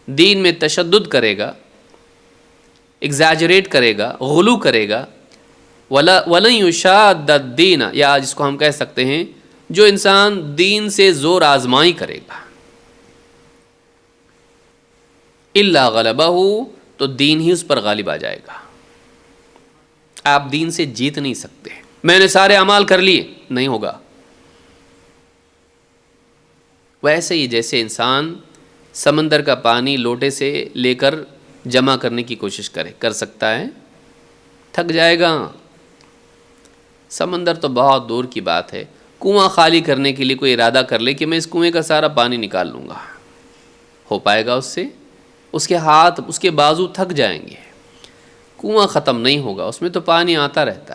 دین میں تشدد کرے گا، ایگزیجریٹ کرے گا، غلو کرے گا، وَلَن يُشَادَّ الدِّينَ، یا جس کو ہم کہہ سکتے ہیں جو انسان دین سے زور آزمائی کرے گا، اِلَّا غَلَبَهُ، تو دین ہی اس پر غالب آ جائے گا۔ آپ دین سے جیت نہیں سکتے، میں نے سارے اعمال کر لیے، نہیں ہوگا۔ ویسے ہی جیسے انسان سمندر کا پانی لوٹے سے لے کر جمع کرنے کی کوشش کر سکتا ہے، تھک جائے گا۔ سمندر تو بہت دور کی بات ہے، کنواں خالی کرنے کے لیے کوئی ارادہ کر لے کہ میں اس کنویں کا سارا پانی نکال لوں گا، ہو پائے گا اس سے؟ اس کے ہاتھ، اس کے بازو تھک جائیں گے، کنواں ختم نہیں ہوگا، اس میں تو پانی آتا رہتا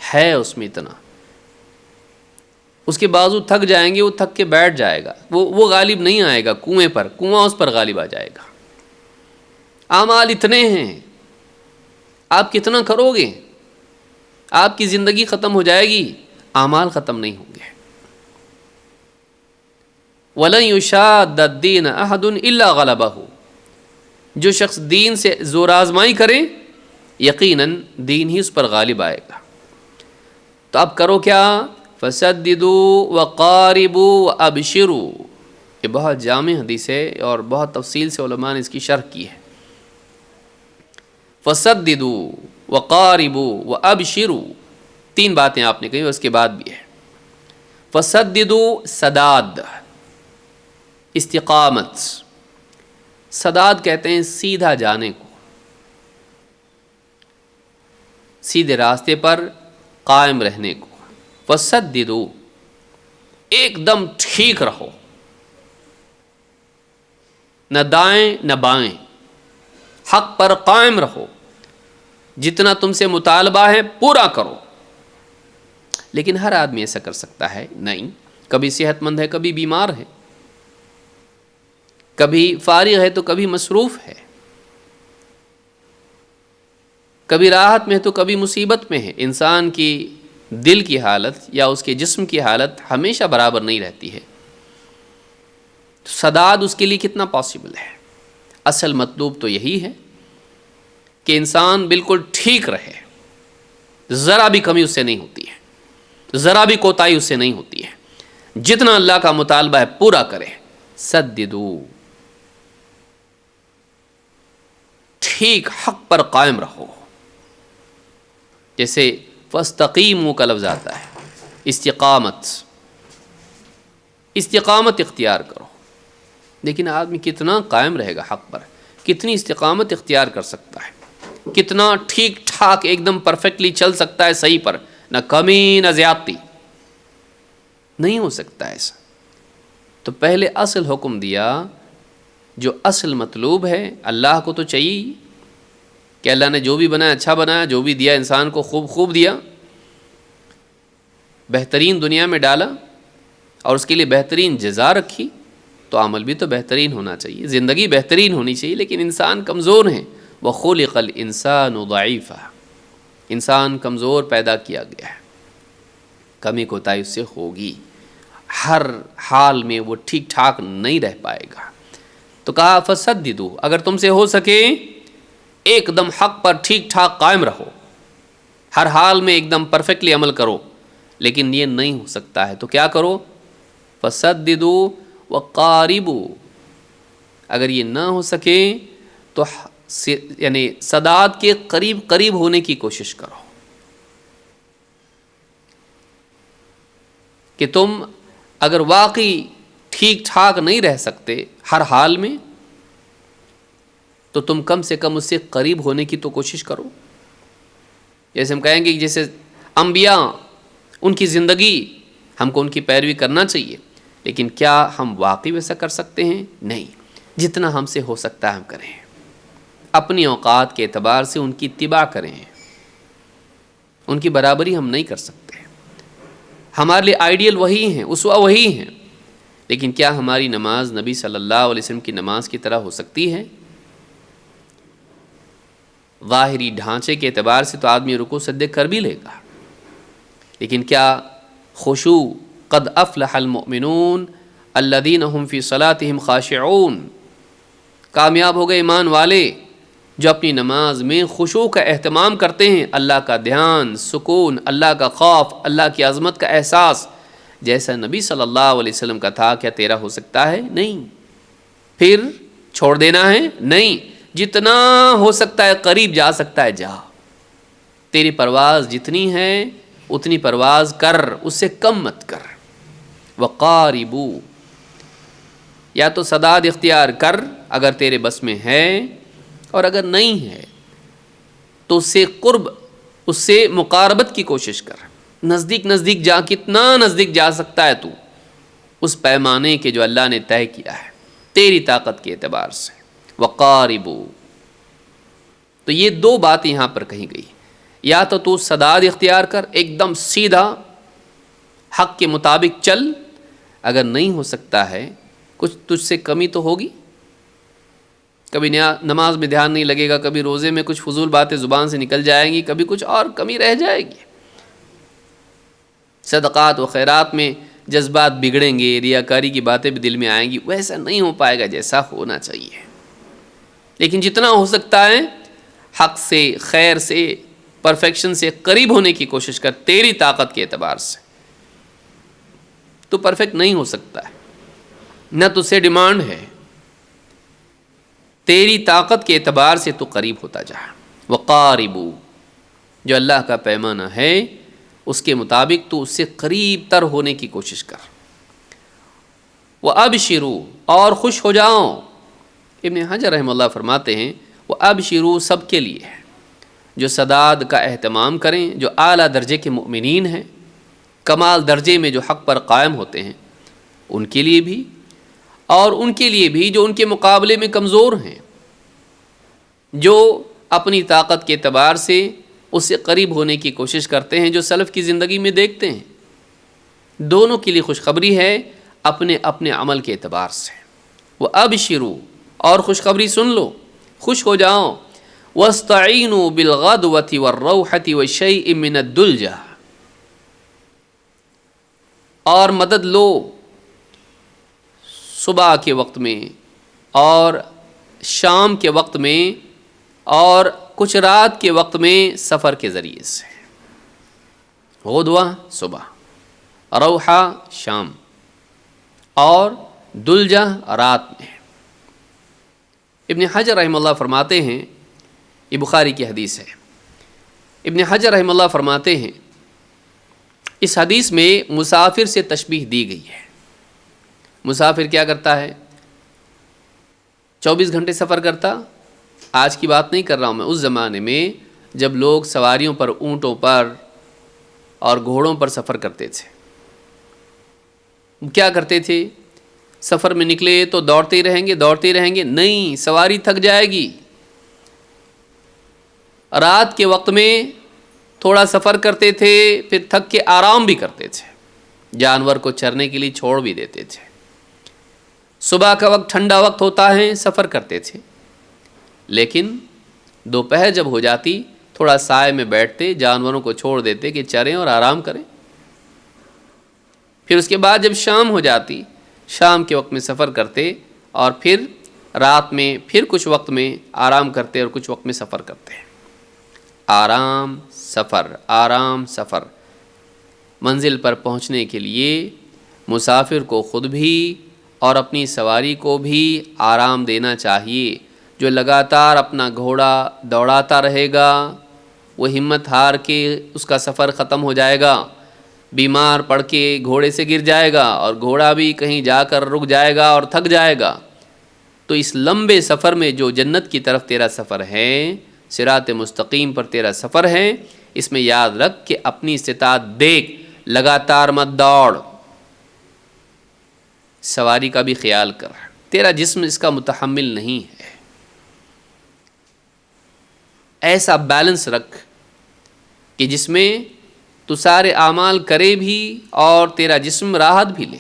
ہے اس میں اتنا، اس کے بازو تھک جائیں گے، وہ تھک کے بیٹھ جائے گا، وہ غالب نہیں آئے گا کنویں پر، کنواں اس پر غالب آ جائے گا۔ اعمال اتنے ہیں، آپ کتنا کرو گے؟ آپ کی زندگی ختم ہو جائے گی، اعمال ختم نہیں ہوں گے۔ وَلَن يُشَادَّ الدِّينَ أَحَدٌ إِلَّا غَلَبَهُ، جو شخص دین سے زور آزمائی کرے یقیناً دین ہی اس پر غالب آئے گا۔ تو اب کرو کیا؟ فَسَدِّدُوا وَقَارِبُوا وَأَبْشِرُوا، یہ بہت جامع حدیث ہے اور بہت تفصیل سے علماء نے اس کی شرح کی ہے. فَسَدِّدُوا وَقَارِبُوا وَأَبْشِرُوا، 3 باتیں آپ نے کہی اور اس کے بعد بھی ہے. فَسَدِّدُوا، سداد، استقامت. سداد کہتے ہیں سیدھا جانے کو، سیدھے راستے پر قائم رہنے کو. فَسَدِّدُوا، ایک دم ٹھیک رہو، نہ دائیں نہ بائیں، حق پر قائم رہو، جتنا تم سے مطالبہ ہے پورا کرو. لیکن ہر آدمی ایسا کر سکتا ہے؟ نہیں. کبھی صحت مند ہے، کبھی بیمار ہے، کبھی فارغ ہے تو کبھی مصروف ہے، کبھی راحت میں ہے تو کبھی مصیبت میں ہے. انسان کی دل کی حالت یا اس کے جسم کی حالت ہمیشہ برابر نہیں رہتی ہے. سداد اس کے لیے کتنا پاسبل ہے؟ اصل مطلوب تو یہی ہے کہ انسان بالکل ٹھیک رہے، ذرا بھی کمی اس سے نہیں ہوتی ہے، ذرا بھی کوتاہی اس سے نہیں ہوتی ہے، جتنا اللہ کا مطالبہ ہے پورا کرے. سددو، ٹھیک حق پر قائم رہو. جیسے فاستقیموا کا لفظ آتا ہے، استقامت، استقامت اختیار کرو. لیکن آدمی کتنا قائم رہے گا حق پر، کتنی استقامت اختیار کر سکتا ہے، کتنا ٹھیک ٹھاک ایک دم پرفیکٹلی چل سکتا ہے صحیح پر، نہ کمی نہ زیادتی. نہیں ہو سکتا ایسا. تو پہلے اصل حکم دیا، جو اصل مطلوب ہے. اللہ کو تو چاہیے کہ اللہ نے جو بھی بنایا اچھا بنایا، جو بھی دیا انسان کو خوب خوب دیا، بہترین دنیا میں ڈالا اور اس کے لیے بہترین جزا رکھی، تو عمل بھی تو بہترین ہونا چاہیے، زندگی بہترین ہونی چاہیے. لیکن انسان کمزور ہیں. وَخُلِقَ الْإِنسَانُ ضَعِيفًا، انسان کمزور پیدا کیا گیا ہے، کمی کوتاہی اس سے ہوگی، ہر حال میں وہ ٹھیک ٹھاک نہیں رہ پائے گا. تو کہا فَسَدِّدُوا، اگر تم سے ہو سکے ایک دم حق پر ٹھیک ٹھاک قائم رہو، ہر حال میں ایک دم پرفیکٹلی عمل کرو. لیکن یہ نہیں ہو سکتا ہے تو کیا کرو؟ فَسَدِّدُوا وَقَارِبُوا، اگر یہ نہ ہو سکے تو یعنی سداد کے قریب قریب ہونے کی کوشش کرو، کہ تم اگر واقعی ٹھیک ٹھاک نہیں رہ سکتے ہر حال میں، تو تم کم سے کم اس سے قریب ہونے کی تو کوشش کرو. جیسے ہم کہیں گے جیسے انبیاء، ان کی زندگی ہم کو ان کی پیروی کرنا چاہیے، لیکن کیا ہم واقعی ویسا کر سکتے ہیں؟ نہیں. جتنا ہم سے ہو سکتا ہے ہم کریں، اپنی اوقات کے اعتبار سے ان کی اتباع کریں. ان کی برابری ہم نہیں کر سکتے، ہمارے لیے آئیڈیل وہی ہیں، اسوہ وہی ہیں. لیکن کیا ہماری نماز نبی صلی اللہ علیہ وسلم کی نماز کی طرح ہو سکتی ہے؟ ظاہری ڈھانچے کے اعتبار سے تو آدمی رکوع سجدے کر بھی لے گا، لیکن کیا خشوع، قد افلح المؤمنون الذین هم فی صلاتهم خاشعون، کامیاب ہو گئے ایمان والے جو اپنی نماز میں خشوع کا اہتمام کرتے ہیں، اللہ کا دھیان، سکون، اللہ کا خوف، اللہ کی عظمت کا احساس جیسا نبی صلی اللہ علیہ وسلم کا تھا. کیا تیرا ہو سکتا ہے؟ نہیں. پھر چھوڑ دینا ہے؟ نہیں. جتنا ہو سکتا ہے قریب جا سکتا ہے جا، تیری پرواز جتنی ہے اتنی پرواز کر، اس سے کم مت کر. وقاربوا، یا تو سداد اختیار کر اگر تیرے بس میں ہے، اور اگر نہیں ہے تو اس سے قرب، اس سے مقاربت کی کوشش کر. نزدیک نزدیک جا، کتنا نزدیک جا سکتا ہے تو اس پیمانے کے جو اللہ نے طے کیا ہے تیری طاقت کے اعتبار سے. وقاربوا، تو یہ 2 باتیں یہاں پر کہی گئی. یا تو سداد اختیار کر، ایک دم سیدھا حق کے مطابق چل، اگر نہیں ہو سکتا ہے کچھ تجھ سے کمی تو ہوگی، کبھی نماز میں دھیان نہیں لگے گا، کبھی روزے میں کچھ فضول باتیں زبان سے نکل جائیں گی، کبھی کچھ اور کمی رہ جائے گی، صدقات و خیرات میں جذبات بگڑیں گے، ریاکاری کی باتیں بھی دل میں آئیں گی، ویسا نہیں ہو پائے گا جیسا ہونا چاہیے. لیکن جتنا ہو سکتا ہے حق سے، خیر سے، پرفیکشن سے قریب ہونے کی کوشش کر تیری طاقت کے اعتبار سے. تو پرفیکٹ نہیں ہو سکتا ہے، نہ تجھ سے ڈیمانڈ ہے، تیری طاقت کے اعتبار سے تو قریب ہوتا جا۔ وقاربو، جو اللہ کا پیمانہ ہے اس کے مطابق تو اس سے قریب تر ہونے کی کوشش کر۔ وَأَبْشِرُوا، اور خوش ہو جاؤ۔ ابن حجر رحمہ اللہ فرماتے ہیں وَأَبْشِرُوا سب کے لیے ہے، جو سداد کا اہتمام کریں، جو اعلیٰ درجے کے مؤمنین ہیں، کمال درجے میں جو حق پر قائم ہوتے ہیں، ان کے لیے بھی، اور ان کے لیے بھی جو ان کے مقابلے میں کمزور ہیں، جو اپنی طاقت کے اعتبار سے اس سے قریب ہونے کی کوشش کرتے ہیں، جو سلف کی زندگی میں دیکھتے ہیں، دونوں کے لیے خوشخبری ہے اپنے اپنے عمل کے اعتبار سے۔ وَأَبْشِرُوا، اور خوشخبری سن لو، خوش ہو جاؤ۔ وَاسْتَعِینُوا بِالْغَدْوَةِ وَالرَّوْحَةِ وَشَيْءٍ مِّنَ الدُّلْجَةِ، اور مدد لو صبح کے وقت میں اور شام کے وقت میں اور کچھ رات کے وقت میں سفر کے ذریعے سے۔ غدوہ صبح، روحہ شام، اور دلجہ رات میں۔ ابن حجر رحمہ اللہ فرماتے ہیں، یہ بخاری کی حدیث ہے، ابن حجر رحمہ اللہ فرماتے ہیں اس حدیث میں مسافر سے تشبیہ دی گئی ہے۔ مسافر کیا کرتا ہے؟ 24 گھنٹے سفر کرتا۔ آج کی بات نہیں کر رہا ہوں میں، اس زمانے میں جب لوگ سواریوں پر، اونٹوں پر اور گھوڑوں پر سفر کرتے تھے، کیا کرتے تھے؟ سفر میں نکلے تو دوڑتے ہی رہیں گے، دوڑتے ہی رہیں گے، نہیں، سواری تھک جائے گی۔ رات کے وقت میں تھوڑا سفر کرتے تھے، پھر تھک کے آرام بھی کرتے تھے، جانور کو چرنے کے لیے چھوڑ بھی دیتے تھے۔ صبح کا وقت ٹھنڈا وقت ہوتا ہے، سفر کرتے تھے، لیکن دوپہر جب ہو جاتی تھوڑا سائے میں بیٹھتے، جانوروں کو چھوڑ دیتے کہ چریں اور آرام کریں۔ پھر اس کے بعد جب شام ہو جاتی، شام کے وقت میں سفر کرتے، اور پھر رات میں پھر کچھ وقت میں آرام کرتے اور کچھ وقت میں سفر کرتے۔ آرام سفر، آرام سفر۔ منزل پر پہنچنے کے لیے مسافر کو خود بھی اور اپنی سواری کو بھی آرام دینا چاہیے۔ جو لگاتار اپنا گھوڑا دوڑاتا رہے گا وہ ہمت ہار کے اس کا سفر ختم ہو جائے گا، بیمار پڑ کے گھوڑے سے گر جائے گا، اور گھوڑا بھی کہیں جا کر رک جائے گا اور تھک جائے گا۔ تو اس لمبے سفر میں جو جنت کی طرف تیرا سفر ہے، صراط مستقیم پر تیرا سفر ہے، اس میں یاد رکھ کہ اپنی استطاعت دیکھ، لگاتار مت دوڑ، سواری کا بھی خیال کر، تیرا جسم اس کا متحمل نہیں ہے۔ ایسا بیلنس رکھ کہ جس میں تو سارے اعمال کرے بھی اور تیرا جسم راحت بھی لے۔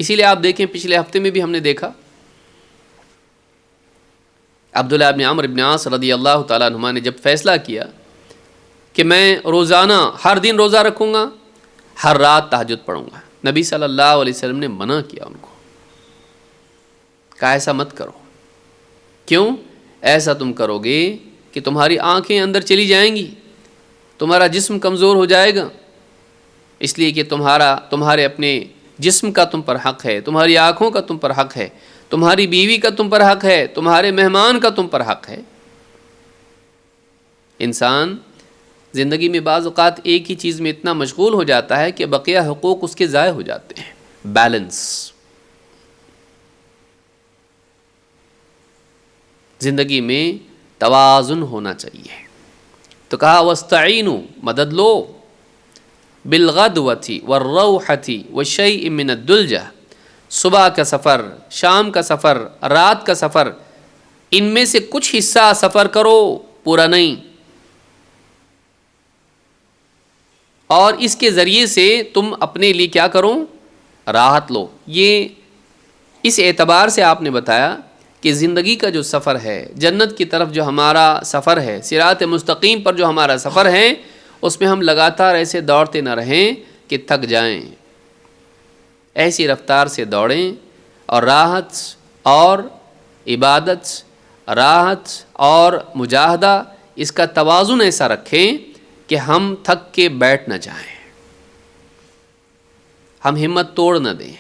اسی لیے آپ دیکھیں پچھلے ہفتے میں بھی ہم نے دیکھا عبداللہ ابن عمرو ابن عاص رضی اللہ تعالیٰ عنہما نے جب فیصلہ کیا کہ میں روزانہ ہر دن روزہ رکھوں گا، ہر رات تہجد پڑھوں گا، نبی صلی اللہ علیہ وسلم نے منع کیا ان کو، کہا ایسا مت کرو۔ کیوں؟ ایسا تم کرو گے کہ تمہاری آنکھیں اندر چلی جائیں گی، تمہارا جسم کمزور ہو جائے گا، اس لیے کہ تمہارے اپنے جسم کا تم پر حق ہے، تمہاری آنکھوں کا تم پر حق ہے، تمہاری بیوی کا تم پر حق ہے، تمہارے مہمان کا تم پر حق ہے۔ انسان زندگی میں بعض اوقات ایک ہی چیز میں اتنا مشغول ہو جاتا ہے کہ بقیہ حقوق اس کے ضائع ہو جاتے ہیں۔ بیلنس، زندگی میں توازن ہونا چاہیے۔ تو کہا وَاسْتَعِینُوا، مدد لو، بِالْغَدْوَةِ وَالرَّوْحَةِ وَشَيْءٍ مِّنَ الدُّلْجَةِ، صبح کا سفر، شام کا سفر، رات کا سفر، ان میں سے کچھ حصہ سفر کرو، پورا نہیں، اور اس کے ذریعے سے تم اپنے لیے کیا کرو؟ راحت لو۔ یہ اس اعتبار سے آپ نے بتایا کہ زندگی کا جو سفر ہے، جنت کی طرف جو ہمارا سفر ہے، صراط مستقیم پر جو ہمارا سفر ہے، اس میں ہم لگاتار ایسے دوڑتے نہ رہیں کہ تھک جائیں، ایسی رفتار سے دوڑیں، اور راحت اور عبادت، راحت اور مجاہدہ، اس کا توازن ایسا رکھیں کہ ہم تھک کے بیٹھ نہ جائیں، ہم ہمت توڑ نہ دیں،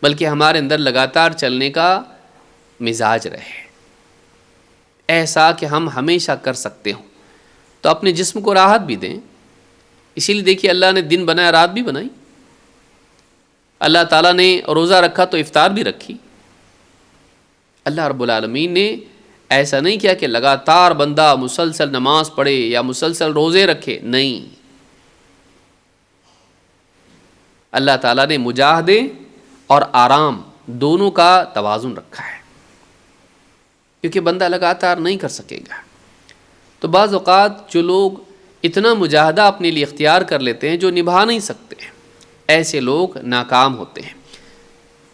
بلکہ ہمارے اندر لگاتار چلنے کا مزاج رہے، ایسا کہ ہم ہمیشہ کر سکتے ہوں، تو اپنے جسم کو راحت بھی دیں۔ اسی لیے دیکھیے اللہ نے دن بنایا، رات بھی بنائی، اللہ تعالیٰ نے روزہ رکھا تو افطار بھی رکھی۔ اللہ رب العالمین نے ایسا نہیں کیا کہ لگاتار بندہ مسلسل نماز پڑھے یا مسلسل روزے رکھے، نہیں، اللہ تعالیٰ نے مجاہدے اور آرام دونوں کا توازن رکھا ہے، کیونکہ بندہ لگاتار نہیں کر سکے گا۔ تو بعض اوقات جو لوگ اتنا مجاہدہ اپنے لیے اختیار کر لیتے ہیں جو نبھا نہیں سکتے، ایسے لوگ ناکام ہوتے ہیں۔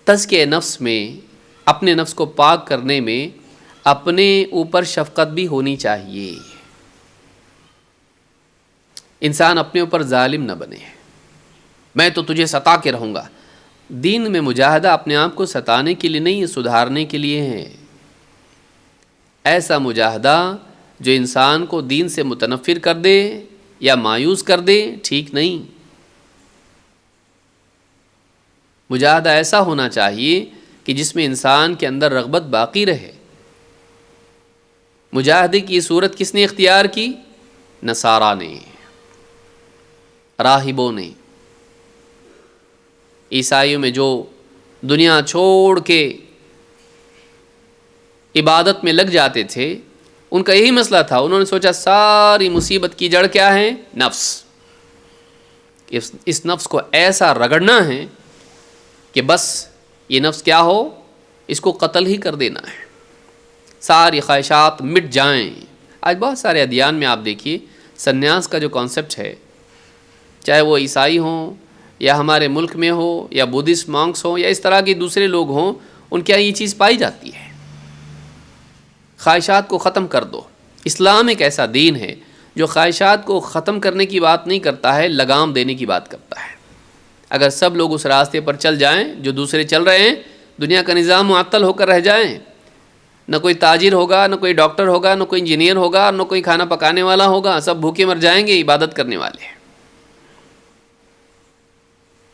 تزکیہ نفس میں، اپنے نفس کو پاک کرنے میں اپنے اوپر شفقت بھی ہونی چاہیے۔ انسان اپنے اوپر ظالم نہ بنے، میں تو تجھے ستا کے رہوں گا۔ دین میں مجاہدہ اپنے آپ کو ستانے کے لیے نہیں، سدھارنے کے لیے ہے۔ ایسا مجاہدہ جو انسان کو دین سے متنفر کر دے یا مایوس کر دے، ٹھیک نہیں۔ مجاہدہ ایسا ہونا چاہیے کہ جس میں انسان کے اندر رغبت باقی رہے۔ مجاہدے کی صورت کس نے اختیار کی؟ نصارہ نے، راہبوں نے، عیسائیوں میں جو دنیا چھوڑ کے عبادت میں لگ جاتے تھے، ان کا یہی مسئلہ تھا۔ انہوں نے سوچا ساری مصیبت کی جڑ کیا ہے؟ نفس۔ اس نفس کو ایسا رگڑنا ہے کہ بس یہ نفس کیا ہو، اس کو قتل ہی کر دینا ہے، ساری خواہشات مٹ جائیں۔ آج بہت سارے ادیان میں آپ دیکھیے سنیاس کا جو کانسیپٹ ہے، چاہے وہ عیسائی ہوں یا ہمارے ملک میں ہو یا بدھسٹ مانکس ہوں یا اس طرح کے دوسرے لوگ ہوں، ان کے یہاں یہ چیز پائی جاتی ہے، خواہشات کو ختم کر دو۔ اسلام ایک ایسا دین ہے جو خواہشات کو ختم کرنے کی بات نہیں کرتا ہے، لگام دینے کی بات کرتا ہے۔ اگر سب لوگ اس راستے پر چل جائیں جو دوسرے چل رہے ہیں، دنیا کا نظام معطل ہو کر رہ جائیں، نہ کوئی تاجر ہوگا، نہ کوئی ڈاکٹر ہوگا، نہ کوئی انجینئر ہوگا، نہ کوئی کھانا پکانے والا ہوگا، سب بھوکے مر جائیں گے عبادت کرنے والے۔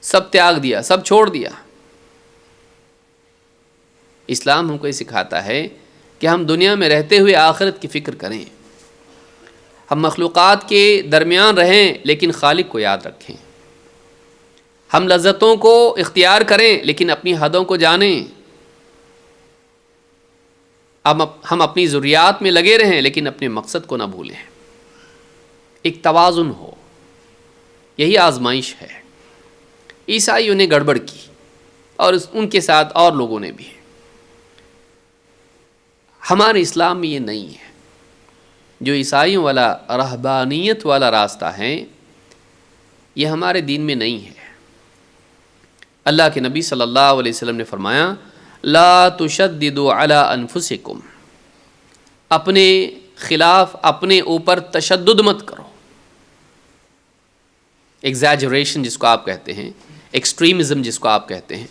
سب تیاگ دیا، سب چھوڑ دیا۔ اسلام ہم کو یہ سکھاتا ہے کہ ہم دنیا میں رہتے ہوئے آخرت کی فکر کریں، ہم مخلوقات کے درمیان رہیں لیکن خالق کو یاد رکھیں، ہم لذتوں کو اختیار کریں لیکن اپنی حدوں کو جانیں، ہم اپنی ضروریات میں لگے رہیں لیکن اپنے مقصد کو نہ بھولیں۔ ایک توازن ہو، یہی آزمائش ہے۔ عیسائیوں نے گڑبڑ کی اور ان کے ساتھ اور لوگوں نے بھی۔ ہمارے اسلام میں یہ نہیں ہے۔ جو عیسائیوں والا رہبانیت والا راستہ ہے، یہ ہمارے دین میں نہیں ہے۔ اللہ کے نبی صلی اللہ علیہ وسلم نے فرمایا، لا تشددوا علی انفسکم، اپنے خلاف اپنے اوپر تشدد مت کرو۔ ایگزیجریشن جس کو آپ کہتے ہیں، ایکسٹریمزم جس کو آپ کہتے ہیں،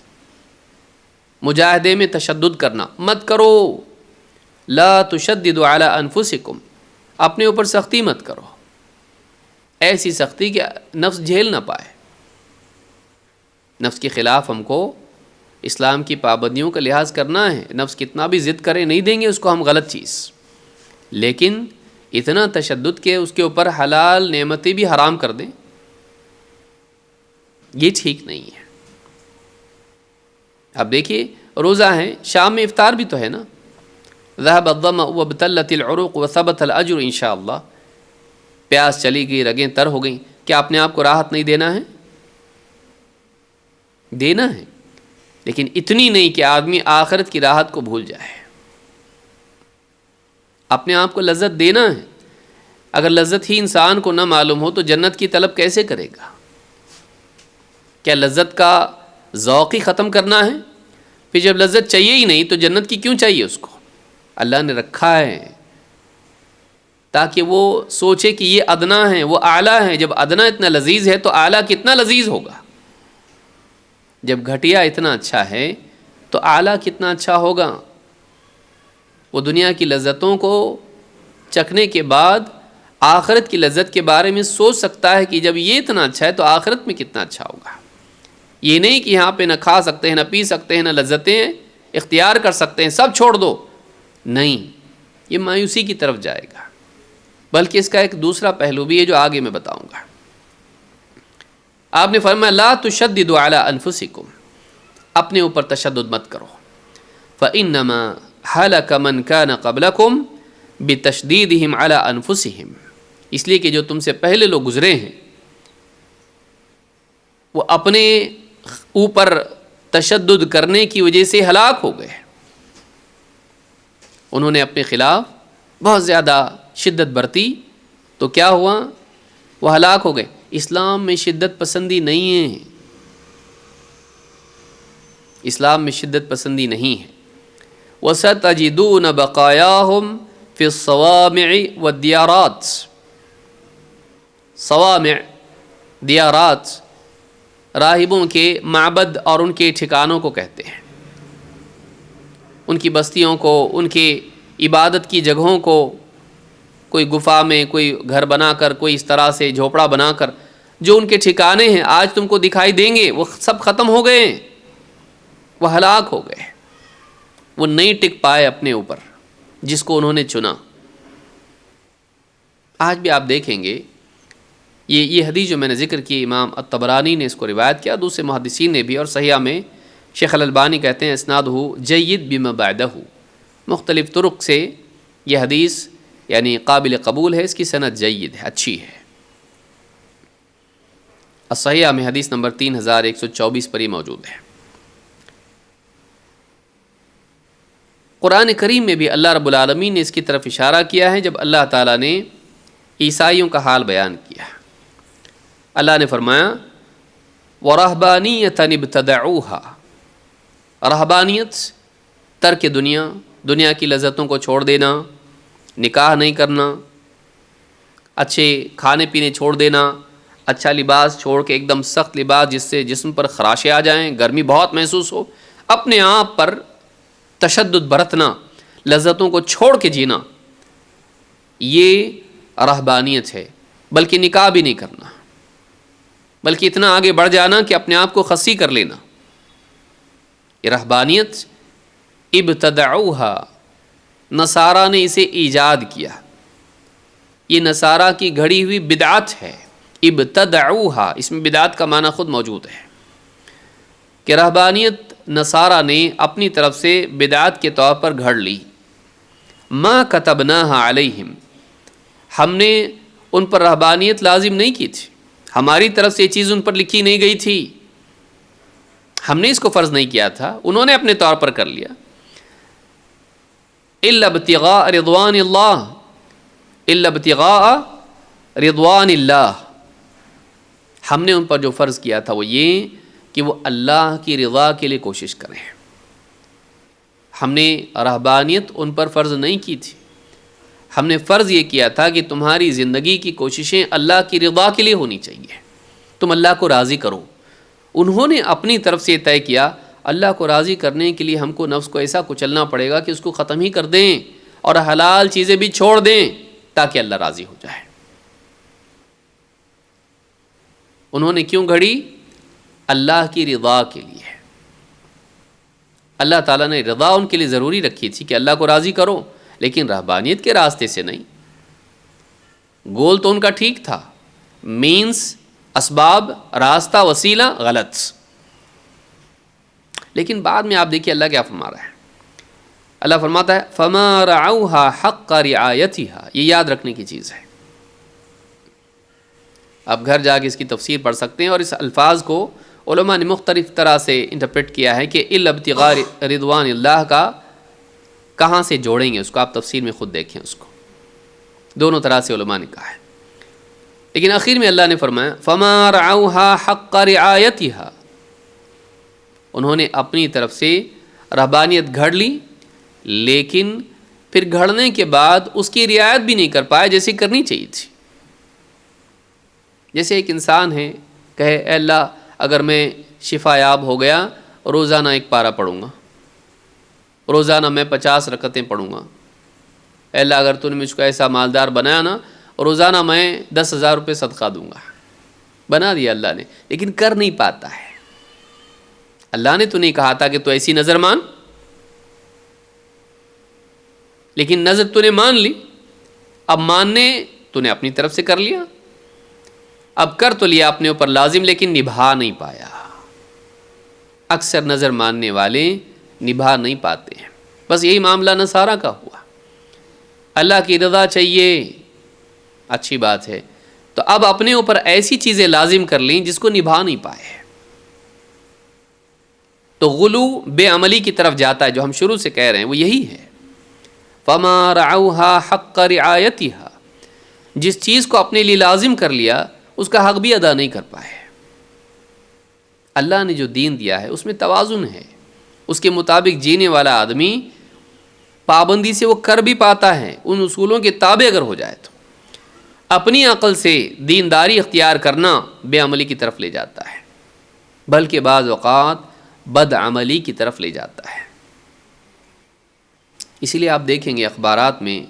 مجاہدے میں تشدد کرنا مت کرو۔ لا تشددوا علی انفسکم، اپنے اوپر سختی مت کرو، ایسی سختی کہ نفس جھیل نہ پائے۔ نفس کے خلاف ہم کو اسلام کی پابندیوں کا لحاظ کرنا ہے۔ نفس کتنا بھی ضد کرے، نہیں دیں گے اس کو ہم غلط چیز، لیکن اتنا تشدد کہ اس کے اوپر حلال نعمتیں بھی حرام کر دیں، یہ ٹھیک نہیں ہے۔ اب دیکھیے روزہ ہے، شام میں افطار بھی تو ہے نا۔ ذهب الظمأ وابتلت العروق وثبت الاجر انشاءاللہ، پیاس چلی گئی، رگیں تر ہو گئیں، کیا اپنے آپ کو راحت نہیں دینا ہے؟ دینا ہے، لیکن اتنی نہیں کہ آدمی آخرت کی راحت کو بھول جائے۔ اپنے آپ کو لذت دینا ہے۔ اگر لذت ہی انسان کو نہ معلوم ہو تو جنت کی طلب کیسے کرے گا؟ کیا لذت کا ذوق ہی ختم کرنا ہے؟ پھر جب لذت چاہیے ہی نہیں تو جنت کی کیوں چاہیے اس کو؟ اللہ نے رکھا ہے تاکہ وہ سوچے کہ یہ ادنا ہے، وہ اعلیٰ ہے۔ جب ادنا اتنا لذیذ ہے تو اعلیٰ کتنا لذیذ ہوگا؟ جب گھٹیا اتنا اچھا ہے تو اعلیٰ کتنا اچھا ہوگا؟ وہ دنیا کی لذتوں کو چکھنے کے بعد آخرت کی لذت کے بارے میں سوچ سکتا ہے کہ جب یہ اتنا اچھا ہے تو آخرت میں کتنا اچھا ہوگا۔ یہ نہیں کہ یہاں پہ نہ کھا سکتے ہیں، نہ پی سکتے ہیں، نہ لذتیں اختیار کر سکتے ہیں، سب چھوڑ دو، نہیں، یہ مایوسی کی طرف جائے گا۔ بلکہ اس کا ایک دوسرا پہلو بھی ہے جو آگے میں بتاؤں گا۔ آپ نے فرمایا لا تشددوا علی انفسکم، اپنے اوپر تشدد مت کرو، فانما ہلک من کان قبلکم بتشدیدہم علی انفسہم، اس لیے کہ جو تم سے پہلے لوگ گزرے ہیں وہ اپنے اوپر تشدد کرنے کی وجہ سے ہلاک ہو گئے، انہوں نے اپنے خلاف بہت زیادہ شدت برتی تو کیا ہوا، وہ ہلاک ہو گئے۔ اسلام میں شدت پسندی نہیں ہے، اسلام میں شدت پسندی نہیں ہے۔ وَسَتَجِدُونَ بَقَایَاهُمْ فِي الصَّوَامِعِ وَالدِّيَارَاتِ، صوامع، دیارات، راہبوں کے معبد اور ان کے ٹھکانوں کو کہتے ہیں، ان کی بستیوں کو، ان کے عبادت کی جگہوں کو، کوئی گفا میں کوئی گھر بنا کر، کوئی اس طرح سے جھوپڑا بنا کر، جو ان کے ٹھکانے ہیں آج تم کو دکھائی دیں گے، وہ سب ختم ہو گئے، وہ ہلاک ہو گئے، وہ نہیں ٹک پائے اپنے اوپر جس کو انہوں نے چنا۔ آج بھی آپ دیکھیں گے یہ حدیث جو میں نے ذکر کی، امام الطبرانی نے اس کو روایت کیا، دوسرے محدثین نے بھی، اور صحیحہ میں شیخ الالبانی کہتے ہیں اسنادہ جید بما بعدہ، مختلف طرق سے یہ حدیث یعنی قابل قبول ہے، اس کی سند جید ہے، اچھی ہے۔ الصحیحہ میں حدیث نمبر 3124 پر یہ موجود ہے۔ قرآن کریم میں بھی اللہ رب العالمین نے اس کی طرف اشارہ کیا ہے، جب اللہ تعالیٰ نے عیسائیوں کا حال بیان کیا، اللہ نے فرمایا وَرَهْبَانِيَّةً ابْتَدَعُوهَا، رہبانیت، ترک دنیا، دنیا کی لذتوں کو چھوڑ دینا، نکاح نہیں کرنا، اچھے کھانے پینے چھوڑ دینا، اچھا لباس چھوڑ کے ایک دم سخت لباس جس سے جسم پر خراشیں آ جائیں، گرمی بہت محسوس ہو، اپنے آپ پر تشدد برتنا، لذتوں کو چھوڑ کے جینا، یہ رہبانیت ہے۔ بلکہ نکاح بھی نہیں کرنا، بلکہ اتنا آگے بڑھ جانا کہ اپنے آپ کو خصی کر لینا، یہ رہبانیت ابتدعوہا، نصارہ نے اسے ایجاد کیا، یہ نصارہ کی گھڑی ہوئی بدعت ہے۔ ابتدعوہا، اس میں بدعت کا معنی خود موجود ہے کہ رہبانیت نصارہ نے اپنی طرف سے بدعت کے طور پر گھڑ لی۔ ما کتبناہا علیہم، ہم نے ان پر رہبانیت لازم نہیں کی تھی، ہماری طرف سے یہ چیز ان پر لکھی نہیں گئی تھی، ہم نے اس کو فرض نہیں کیا تھا، انہوں نے اپنے طور پر کر لیا۔ الا ابتغاء رضوان اللہ، الا ابتغاء رضوان اللہ، ہم نے ان پر جو فرض کیا تھا وہ یہ کہ وہ اللہ کی رضا کے لیے کوشش کریں۔ ہم نے رہبانیت ان پر فرض نہیں کی تھی، ہم نے فرض یہ کیا تھا کہ تمہاری زندگی کی کوششیں اللہ کی رضا کے لیے ہونی چاہیے، تم اللہ کو راضی کرو۔ انہوں نے اپنی طرف سے طے کیا اللہ کو راضی کرنے کے لیے ہم کو نفس کو ایسا کچلنا پڑے گا کہ اس کو ختم ہی کر دیں اور حلال چیزیں بھی چھوڑ دیں تاکہ اللہ راضی ہو جائے۔ انہوں نے کیوں گھڑی؟ اللہ کی رضا کے لیے۔ اللہ تعالیٰ نے رضا ان کے لیے ضروری رکھی تھی کہ اللہ کو راضی کرو، لیکن رہبانیت کے راستے سے نہیں۔ گول تو ان کا ٹھیک تھا، مینس، اسباب، راستہ، وسیلہ غلط، لیکن بعد میں آپ دیکھیے اللہ کیا فرما رہا ہے۔ اللہ فرماتا ہے فَمَا رَعَوْهَا حَقَّ رِعَایَتِهَا، یہ یاد رکھنے کی چیز ہے۔ آپ گھر جا کے اس کی تفسیر پڑھ سکتے ہیں، اور اس الفاظ کو علماء نے مختلف طرح سے انٹرپریٹ کیا ہے کہ الا ابتغاء رضوان اللہ کا کہاں سے جوڑیں گے، اس کو آپ تفسیر میں خود دیکھیں، اس کو دونوں طرح سے علماء نے کہا ہے، لیکن آخر میں اللہ نے فرمایا فَمَا رَعَوْهَا حَقَّ رِعَایَتِهَا، انہوں نے اپنی طرف سے رہبانیت گھڑ لی، لیکن پھر گھڑنے کے بعد اس کی رعایت بھی نہیں کر پائے جیسی کرنی چاہیے تھی۔ جیسے ایک انسان ہے کہے اے اللہ اگر میں شفا یاب ہو گیا روزانہ 1 پارہ پڑھوں گا، روزانہ میں 50 رکعتیں پڑھوں گا، اے اللہ اگر تو نے مجھ کو ایسا مالدار بنایا نا روزانہ میں 10,000 روپے صدقہ دوں گا، بنا دیا اللہ نے، لیکن کر نہیں پاتا ہے۔ اللہ نے تو نہیں کہا تھا کہ تو ایسی نظر مان، لیکن نظر تو نے مان لی، اب ماننے تو نے اپنی طرف سے کر لیا، اب کر تو لیا اپنے اوپر لازم، لیکن نبھا نہیں پایا۔ اکثر نظر ماننے والے نبھا نہیں پاتے ہیں، بس یہی معاملہ نصارہ کا ہوا۔ اللہ کی رضا چاہیے، اچھی بات ہے، تو اب اپنے اوپر ایسی چیزیں لازم کر لیں جس کو نبھا نہیں پائے، تو غلو بے عملی کی طرف جاتا ہے۔ جو ہم شروع سے کہہ رہے ہیں وہ یہی ہے، فما رعوها حق رعایتها، جس چیز کو اپنے لیے لازم کر لیا اس کا حق بھی ادا نہیں کر پائے۔ اللہ نے جو دین دیا ہے اس میں توازن ہے، اس کے مطابق جینے والا آدمی پابندی سے وہ کر بھی پاتا ہے، ان اصولوں کے تابع اگر ہو جائے تو۔ اپنی عقل سے دینداری اختیار کرنا بے عملی کی طرف لے جاتا ہے، بلکہ بعض اوقات بد عملی کی طرف لے جاتا ہے۔ اسی لیے آپ دیکھیں گے اخبارات میں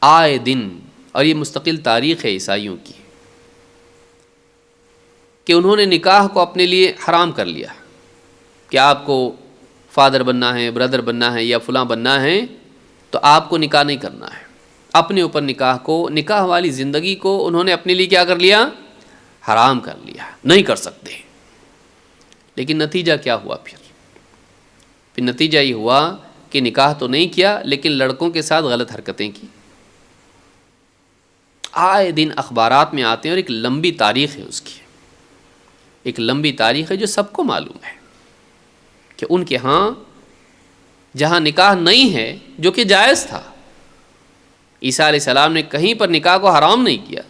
آئے دن، اور یہ مستقل تاریخ ہے عیسائیوں کی، کہ انہوں نے نکاح کو اپنے لیے حرام کر لیا، کہ آپ کو فادر بننا ہے، بردر بننا ہے یا فلاں بننا ہے تو آپ کو نکاح نہیں کرنا ہے۔ اپنے اوپر نکاح کو، نکاح والی زندگی کو انہوں نے اپنے لیے کیا کر لیا؟ حرام کر لیا، نہیں کر سکتے۔ لیکن نتیجہ کیا ہوا پھر نتیجہ یہ ہوا کہ نکاح تو نہیں کیا لیکن لڑکوں کے ساتھ غلط حرکتیں کی۔ آئے دن اخبارات میں آتے ہیں، اور ایک لمبی تاریخ ہے اس کی، ایک لمبی تاریخ ہے جو سب کو معلوم ہے کہ ان کے ہاں جہاں نکاح نہیں ہے، جو کہ جائز تھا، عیسیٰ علیہ السلام نے کہیں پر نکاح کو حرام نہیں کیا،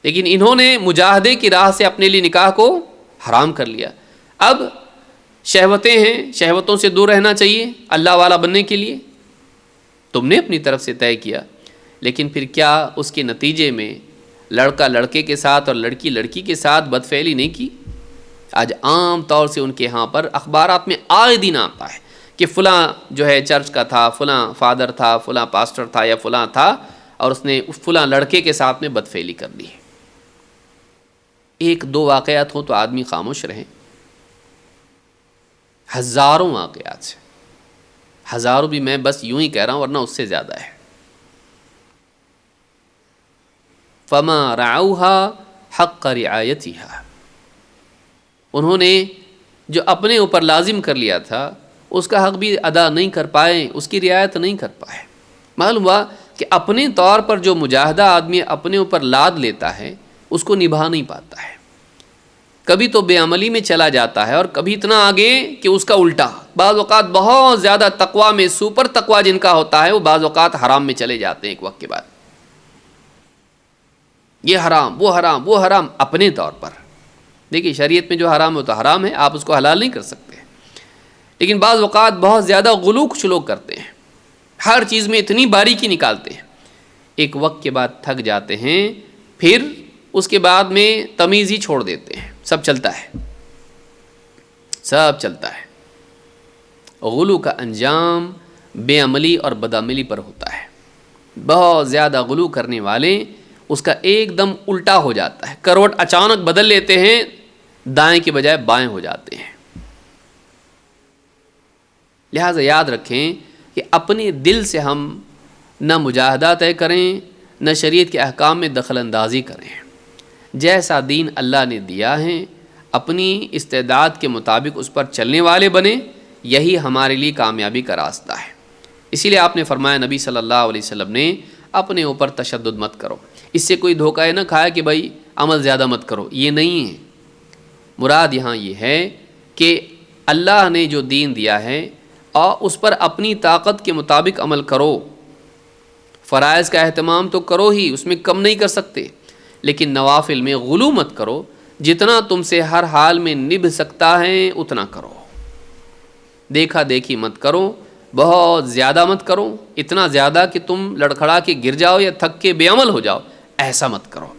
لیکن انہوں نے مجاہدے کی راہ سے اپنے لیے نکاح کو حرام کر لیا۔ اب شہوتیں ہیں، شہوتوں سے دور رہنا چاہیے اللہ والا بننے کے لیے، تم نے اپنی طرف سے طے کیا، لیکن پھر کیا اس کے نتیجے میں لڑکا لڑکے کے ساتھ اور لڑکی لڑکی کے ساتھ بدفعلی نہیں کی؟ آج عام طور سے ان کے ہاں پر اخبارات میں آئے دن آتا ہے کہ فلاں جو ہے چرچ کا تھا، فلاں فادر تھا، فلاں پاسٹر تھا یا فلاں تھا، اور اس نے فلاں لڑکے کے ساتھ میں بدفعلی کر لی۔ ایک دو واقعات ہوں تو آدمی خاموش رہے، ہزاروں واقعات ہیں، ہزاروں بھی میں بس یوں ہی کہہ رہا ہوں ورنہ اس سے زیادہ ہے۔ فما رعوها حق رعایتها، انہوں نے جو اپنے اوپر لازم کر لیا تھا اس کا حق بھی ادا نہیں کر پائے، اس کی رعایت نہیں کر پائے۔ معلوم ہوا کہ اپنے طور پر جو مجاہدہ آدمی اپنے اوپر لاد لیتا ہے اس کو نبھا نہیں پاتا ہے، کبھی تو بے عملی میں چلا جاتا ہے، اور کبھی اتنا آگے کہ اس کا الٹا، بعض اوقات بہت زیادہ تقویٰ میں سپر تقویٰ جن کا ہوتا ہے وہ بعض اوقات حرام میں چلے جاتے ہیں ایک وقت کے بعد، یہ حرام وہ حرام وہ حرام اپنے طور پر۔ دیکھیے شریعت میں جو حرام ہے تو حرام ہے، آپ اس کو حلال نہیں کر سکتے، لیکن بعض اوقات بہت زیادہ غلو کچھ لوگ کرتے ہیں، ہر چیز میں اتنی باریکی نکالتے ہیں، ایک وقت کے بعد تھک جاتے ہیں، پھر اس کے بعد میں تمیز ہی چھوڑ دیتے ہیں، سب چلتا ہے، سب چلتا ہے۔ غلو کا انجام بے عملی اور بدعملی پر ہوتا ہے۔ بہت زیادہ غلو کرنے والے اس کا ایک دم الٹا ہو جاتا ہے، کروٹ اچانک بدل لیتے ہیں، دائیں کے بجائے بائیں ہو جاتے ہیں۔ لہٰذا یاد رکھیں کہ اپنے دل سے ہم نہ مجاہدہ طے کریں، نہ شریعت کے احکام میں دخل اندازی کریں۔ جیسا دین اللہ نے دیا ہے اپنی استعداد کے مطابق اس پر چلنے والے بنیں، یہی ہمارے لیے کامیابی کا راستہ ہے۔ اسی لیے آپ نے فرمایا، نبی صلی اللہ علیہ وسلم نے، اپنے اوپر تشدد مت کرو۔ اس سے کوئی دھوکہ نہ کھایا کہ بھائی عمل زیادہ مت کرو، یہ نہیں ہے مراد۔ یہاں یہ ہے کہ اللہ نے جو دین دیا ہے اور اس پر اپنی طاقت کے مطابق عمل کرو، فرائض کا اہتمام تو کرو ہی، اس میں کم نہیں کر سکتے، لیکن نوافل میں غلو مت کرو، جتنا تم سے ہر حال میں نبھ سکتا ہے اتنا کرو، دیکھا دیکھی مت کرو، بہت زیادہ مت کرو، اتنا زیادہ کہ تم لڑکھڑا کے گر جاؤ یا تھک کے بے عمل ہو جاؤ، ایسا مت کرو۔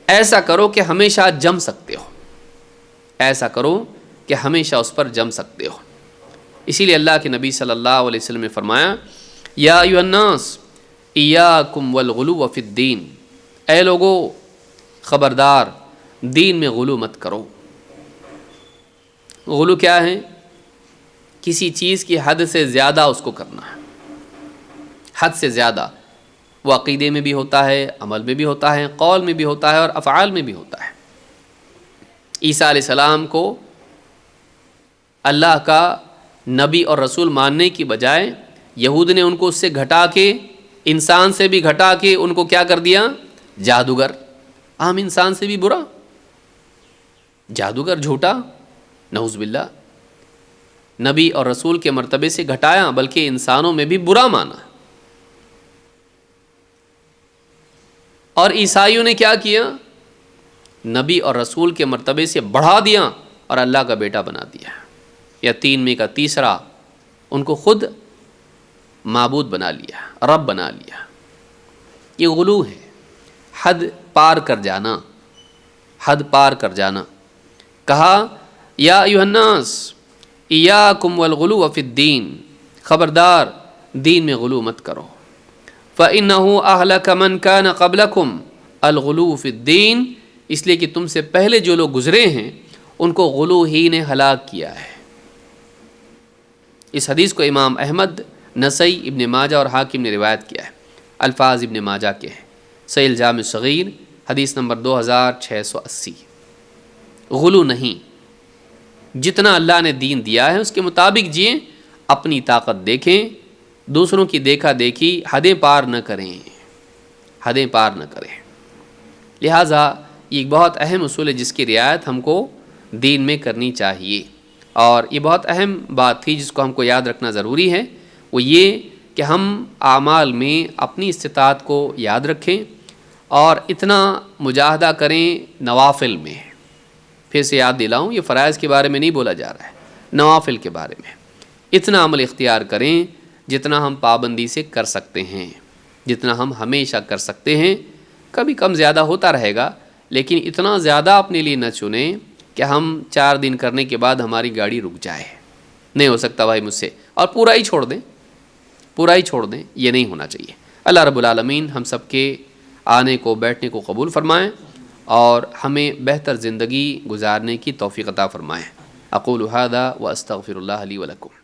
ایسا کرو کہ ہمیشہ جم سکتے ہو، ایسا کرو کہ ہمیشہ اس پر جم سکتے ہو۔ اسی لیے اللہ کے نبی صلی اللہ علیہ وسلم نے فرمایا، یا ایھا الناس ایاکم والغلو فی الدین، اے لوگو خبردار دین میں غلو مت کرو۔ غلو کیا ہے؟ کسی چیز کی حد سے زیادہ اس کو کرنا ہے، حد سے زیادہ۔ وہ عقیدے میں بھی ہوتا ہے، عمل میں بھی ہوتا ہے، قول میں بھی ہوتا ہے اور افعال میں بھی ہوتا ہے۔ عیسیٰ علیہ السلام کو اللہ کا نبی اور رسول ماننے کی بجائے یہود نے ان کو اس سے گھٹا کے، انسان سے بھی گھٹا کے ان کو کیا کر دیا؟ جادوگر، عام انسان سے بھی برا، جادوگر، جھوٹا، نعوذ باللہ۔ نبی اور رسول کے مرتبے سے گھٹایا، بلکہ انسانوں میں بھی برا مانا۔ اور عیسائیوں نے کیا کیا؟ نبی اور رسول کے مرتبے سے بڑھا دیا اور اللہ کا بیٹا بنا دیا، یا تین میں کا تیسرا، ان کو خود معبود بنا لیا، رب بنا لیا۔ یہ غلو ہے، حد پار کر جانا، حد پار کر جانا۔ کہا یا ایھا الناس ایاکم والغلو فی الدین، خبردار دین میں غلو مت کرو۔ فإنہ اہلک من کان قبلکم الغلو فی الدین، اس لیے کہ تم سے پہلے جو لوگ گزرے ہیں ان کو غلو ہی نے ہلاک کیا ہے۔ اس حدیث کو امام احمد، نسائی، ابن ماجہ اور حاکم نے روایت کیا ہے۔ الفاظ ابن ماجہ کے ہیں، صحیح الجامع الصغیر حدیث نمبر 2680۔ غلو نہیں، جتنا اللہ نے دین دیا ہے اس کے مطابق جئیں، اپنی طاقت دیکھیں، دوسروں کی دیکھا دیکھی حدیں پار نہ کریں، حدیں پار نہ کریں۔ لہٰذا یہ ایک بہت اہم اصول ہے جس کی رعایت ہم کو دین میں کرنی چاہیے، اور یہ بہت اہم بات تھی جس کو ہم کو یاد رکھنا ضروری ہے، وہ یہ کہ ہم اعمال میں اپنی استطاعت کو یاد رکھیں اور اتنا مجاہدہ کریں نوافل میں۔ پھر سے یاد دلاؤں، یہ فرائض کے بارے میں نہیں بولا جا رہا ہے، نوافل کے بارے میں اتنا عمل اختیار کریں جتنا ہم پابندی سے کر سکتے ہیں، جتنا ہم ہمیشہ کر سکتے ہیں۔ کبھی کم زیادہ ہوتا رہے گا، لیکن اتنا زیادہ اپنے لیے نہ چنیں کہ ہم 4 دن کرنے کے بعد ہماری گاڑی رک جائے، نہیں ہو سکتا بھائی مجھ سے، اور پورا ہی چھوڑ دیں، پورا ہی چھوڑ دیں، یہ نہیں ہونا چاہیے۔ اللہ رب العالمین ہم سب کے آنے کو، بیٹھنے کو قبول فرمائیں اور ہمیں بہتر زندگی گزارنے کی توفیق عطا فرمائیں۔ اقول ھذا واستغفر اللہ لی ولکم۔